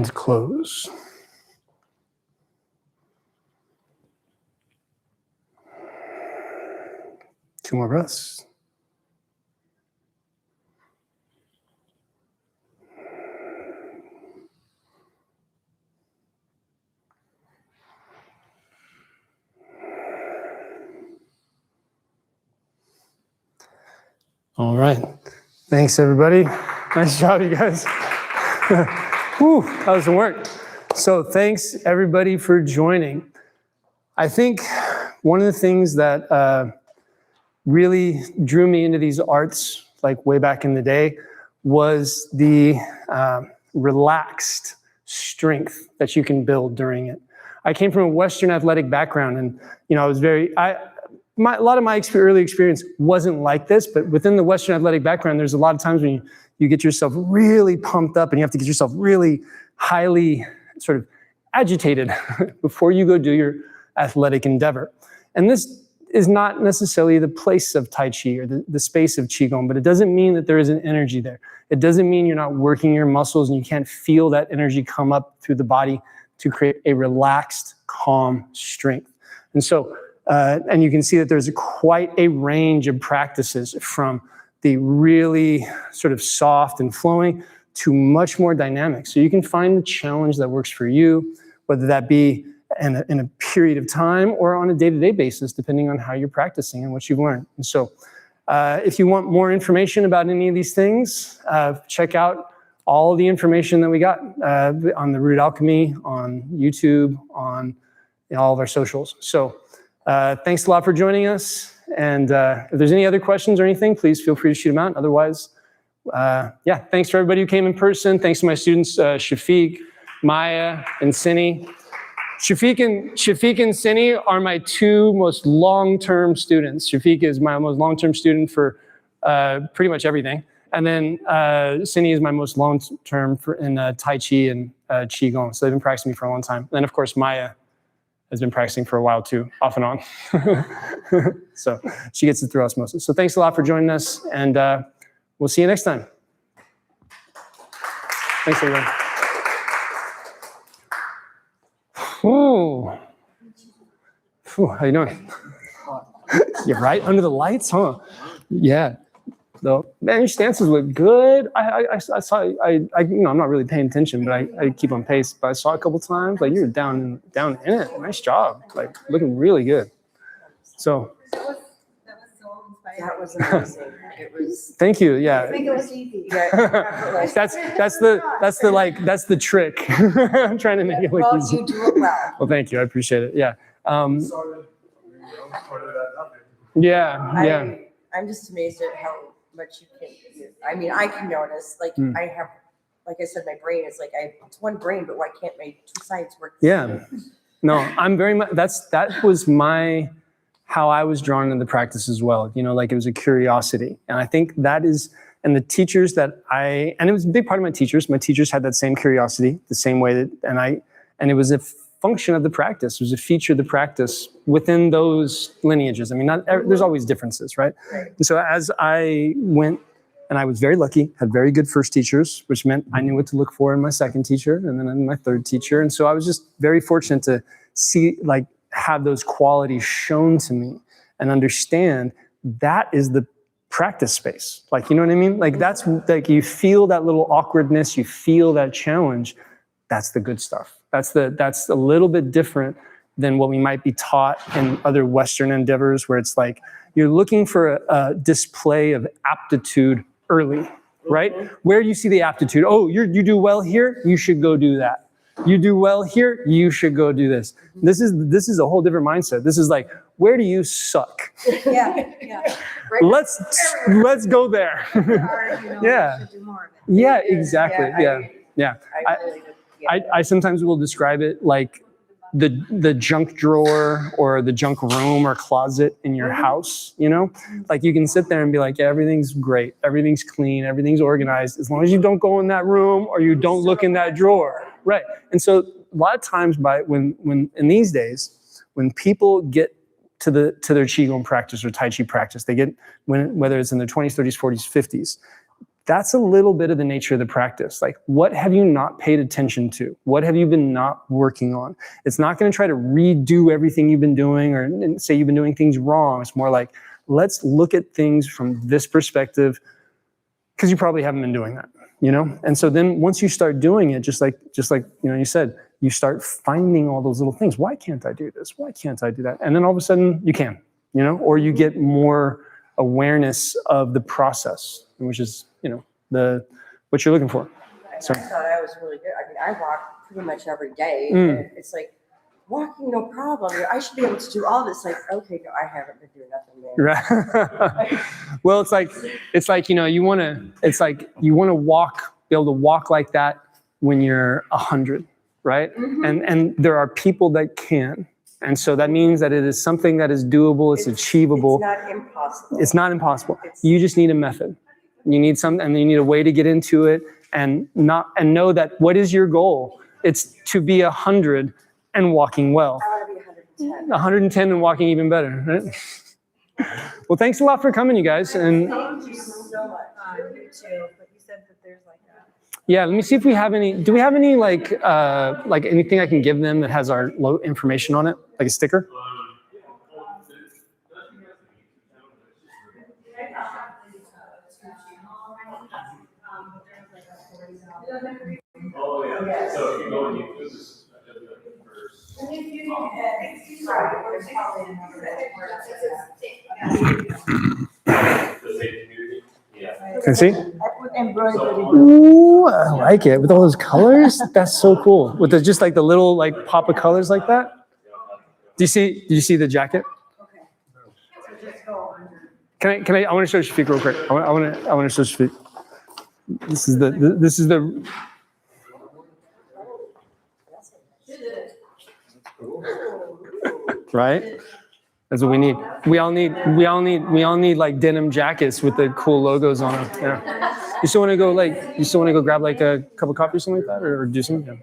and close. Two more breaths. All right. Thanks, everybody. Nice job, you guys. Whew, that was some work. So thanks, everybody, for joining. I think one of the things that really drew me into these arts, like way back in the day, was the relaxed strength that you can build during it. I came from a Western athletic background, and I was a lot of my early experience wasn't like this, but within the Western athletic background, there's a lot of times when you get yourself really pumped up and you have to get yourself really highly sort of agitated before you go do your athletic endeavor. And this is not necessarily the place of Tai Chi or the space of Qigong, but it doesn't mean that there isn't energy there. It doesn't mean you're not working your muscles and you can't feel that energy come up through the body to create a relaxed, calm strength. And so, and you can see that there's quite a range of practices from the really sort of soft and flowing to much more dynamic. So you can find the challenge that works for you, whether that be in a period of time or on a day-to-day basis, depending on how you're practicing and what you've learned. And so if you want more information about any of these things, check out all the information that we got on the Root Alchemy, on YouTube, on all of our socials. So thanks a lot for joining us. And if there's any other questions or anything, please feel free to shoot them out. Otherwise, yeah, thanks to everybody who came in person. Thanks to my students, Shafiq, Maya, and Cindy. Shafiq and Cindy are my two most long-term students. Shafiq is my most long-term student for pretty much everything. And then Cindy is my most long-term in Tai Chi and Qigong. So they've been practicing me for a long time. And then, of course, Maya has been practicing for a while too, off and on. So she gets it through osmosis. So thanks a lot for joining us, and we'll see you next time. Thanks, everyone. Ooh. Ooh, how you doing? You're right under the lights, huh? Yeah. So, man, your stances look good. I saw. I'm not really paying attention, but I keep on pace. But I saw a couple times. Like, you were down in it. Nice job. Like, looking really good. So. That was so inspiring. That was amazing. It was. Thank you. Yeah. I think it was easy. That's the trick. I'm trying to make it look easy. You do it well. Well, thank you. I appreciate it. Yeah. Yeah. I'm just amazed at how much you can do. I mean, I can notice, like, I have, like I said, my brain is like, it's one brain, but why can't my two sides work? Yeah. No, I'm very much, that was how I was drawn into the practice as well. Like, it was a curiosity. And I think that is, and the teachers and it was a big part of my teachers had that same curiosity, the same way that, and it was a function of the practice. It was a feature of the practice within those lineages. I mean, there's always differences, right? And so as I went, and I was very lucky, had very good first teachers, which meant I knew what to look for in my second teacher and then in my third teacher. And so I was just very fortunate to see, like, have those qualities shown to me and understand that is the practice space. Like, you know what I mean? Like, that's like, you feel that little awkwardness, you feel that challenge. That's the good stuff. That's a little bit different than what we might be taught in other Western endeavors, where it's like you're looking for a display of aptitude early, right? Where do you see the aptitude? Oh, you do well here, you should go do that. You do well here, you should go do this. This is a whole different mindset. This is like, where do you suck? Yeah. Right. Let's go there. Yeah. Yeah, exactly. Yeah. I sometimes will describe it like the junk drawer or the junk room or closet in your house, Like, you can sit there and be like, yeah, everything's great, everything's clean, everything's organized, as long as you don't go in that room or you don't look in that drawer. Right. And so a lot of times when in these days, when people get to their Qigong practice or Tai Chi practice, they get, whether it's in their 20s, 30s, 40s, 50s, That's a little bit of the nature of the practice. Like, what have you not paid attention to? What have you been not working on? It's not going to try to redo everything you've been doing or say you've been doing things wrong. It's more like, let's look at things from this perspective, because you probably haven't been doing that, you know? And so then once you start doing it, just like you know, you said, you start finding all those little things. Why can't I do this? Why can't I do that? And then all of a sudden you can, you know, or you get more awareness of the process, which is, you know, what you're looking for. So I thought I was really good. I mean, I walk pretty much every day. Mm. And it's like, walking, no problem. I should be able to do all this. Like, okay, no, I haven't been doing nothing there. Right. Well, it's like, you know, you want to walk, be able to walk like that when you're 100, right? Mhm. And there are people that can. And so that means that it is something that is doable, it's achievable. It's not impossible. It's not impossible. You just need a method. You need and you need a way to get into it and know that what is your goal? It's to be 100 and walking well. I want to be 110. 110 and walking even better, right? Well, thanks a lot for coming, you guys. And Thank you so much. You too, but you said that there's like a. yeah, let me see if we have any. Do we have any like anything I can give them that has our information on it, like a sticker? Oh, yeah. So if you go on YouTube, this is first. Yeah. Can I see? I put embroidery. Ooh, I like it with all those colors. That's so cool. With just like the little like pop of colors like that. Do you see the jacket? Okay. So just go under. Can I? I want to show Shafiq real quick. I want to show Shafiq. This is the. Right? That's what we need. We all need like denim jackets with the cool logos on them. Yeah. You still want to go grab like a cup of coffee or something like that, or do something?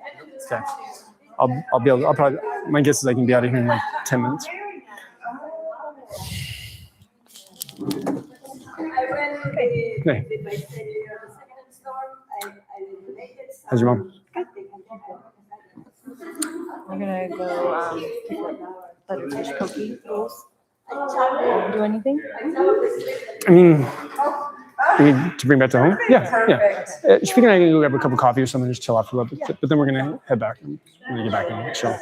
Yeah. Okay. I'll probably. My guess is I can be out of here in like 10 minutes. I went with Hey. my second store. I donated some. How's your mom? We're gonna go butterfish cookie rolls. Do anything? I mean, you need to bring back to home? Yeah. Shafiq and I are gonna go grab a cup of coffee or something, just chill out for a little bit. But then we're gonna head back and we're gonna get back and chill.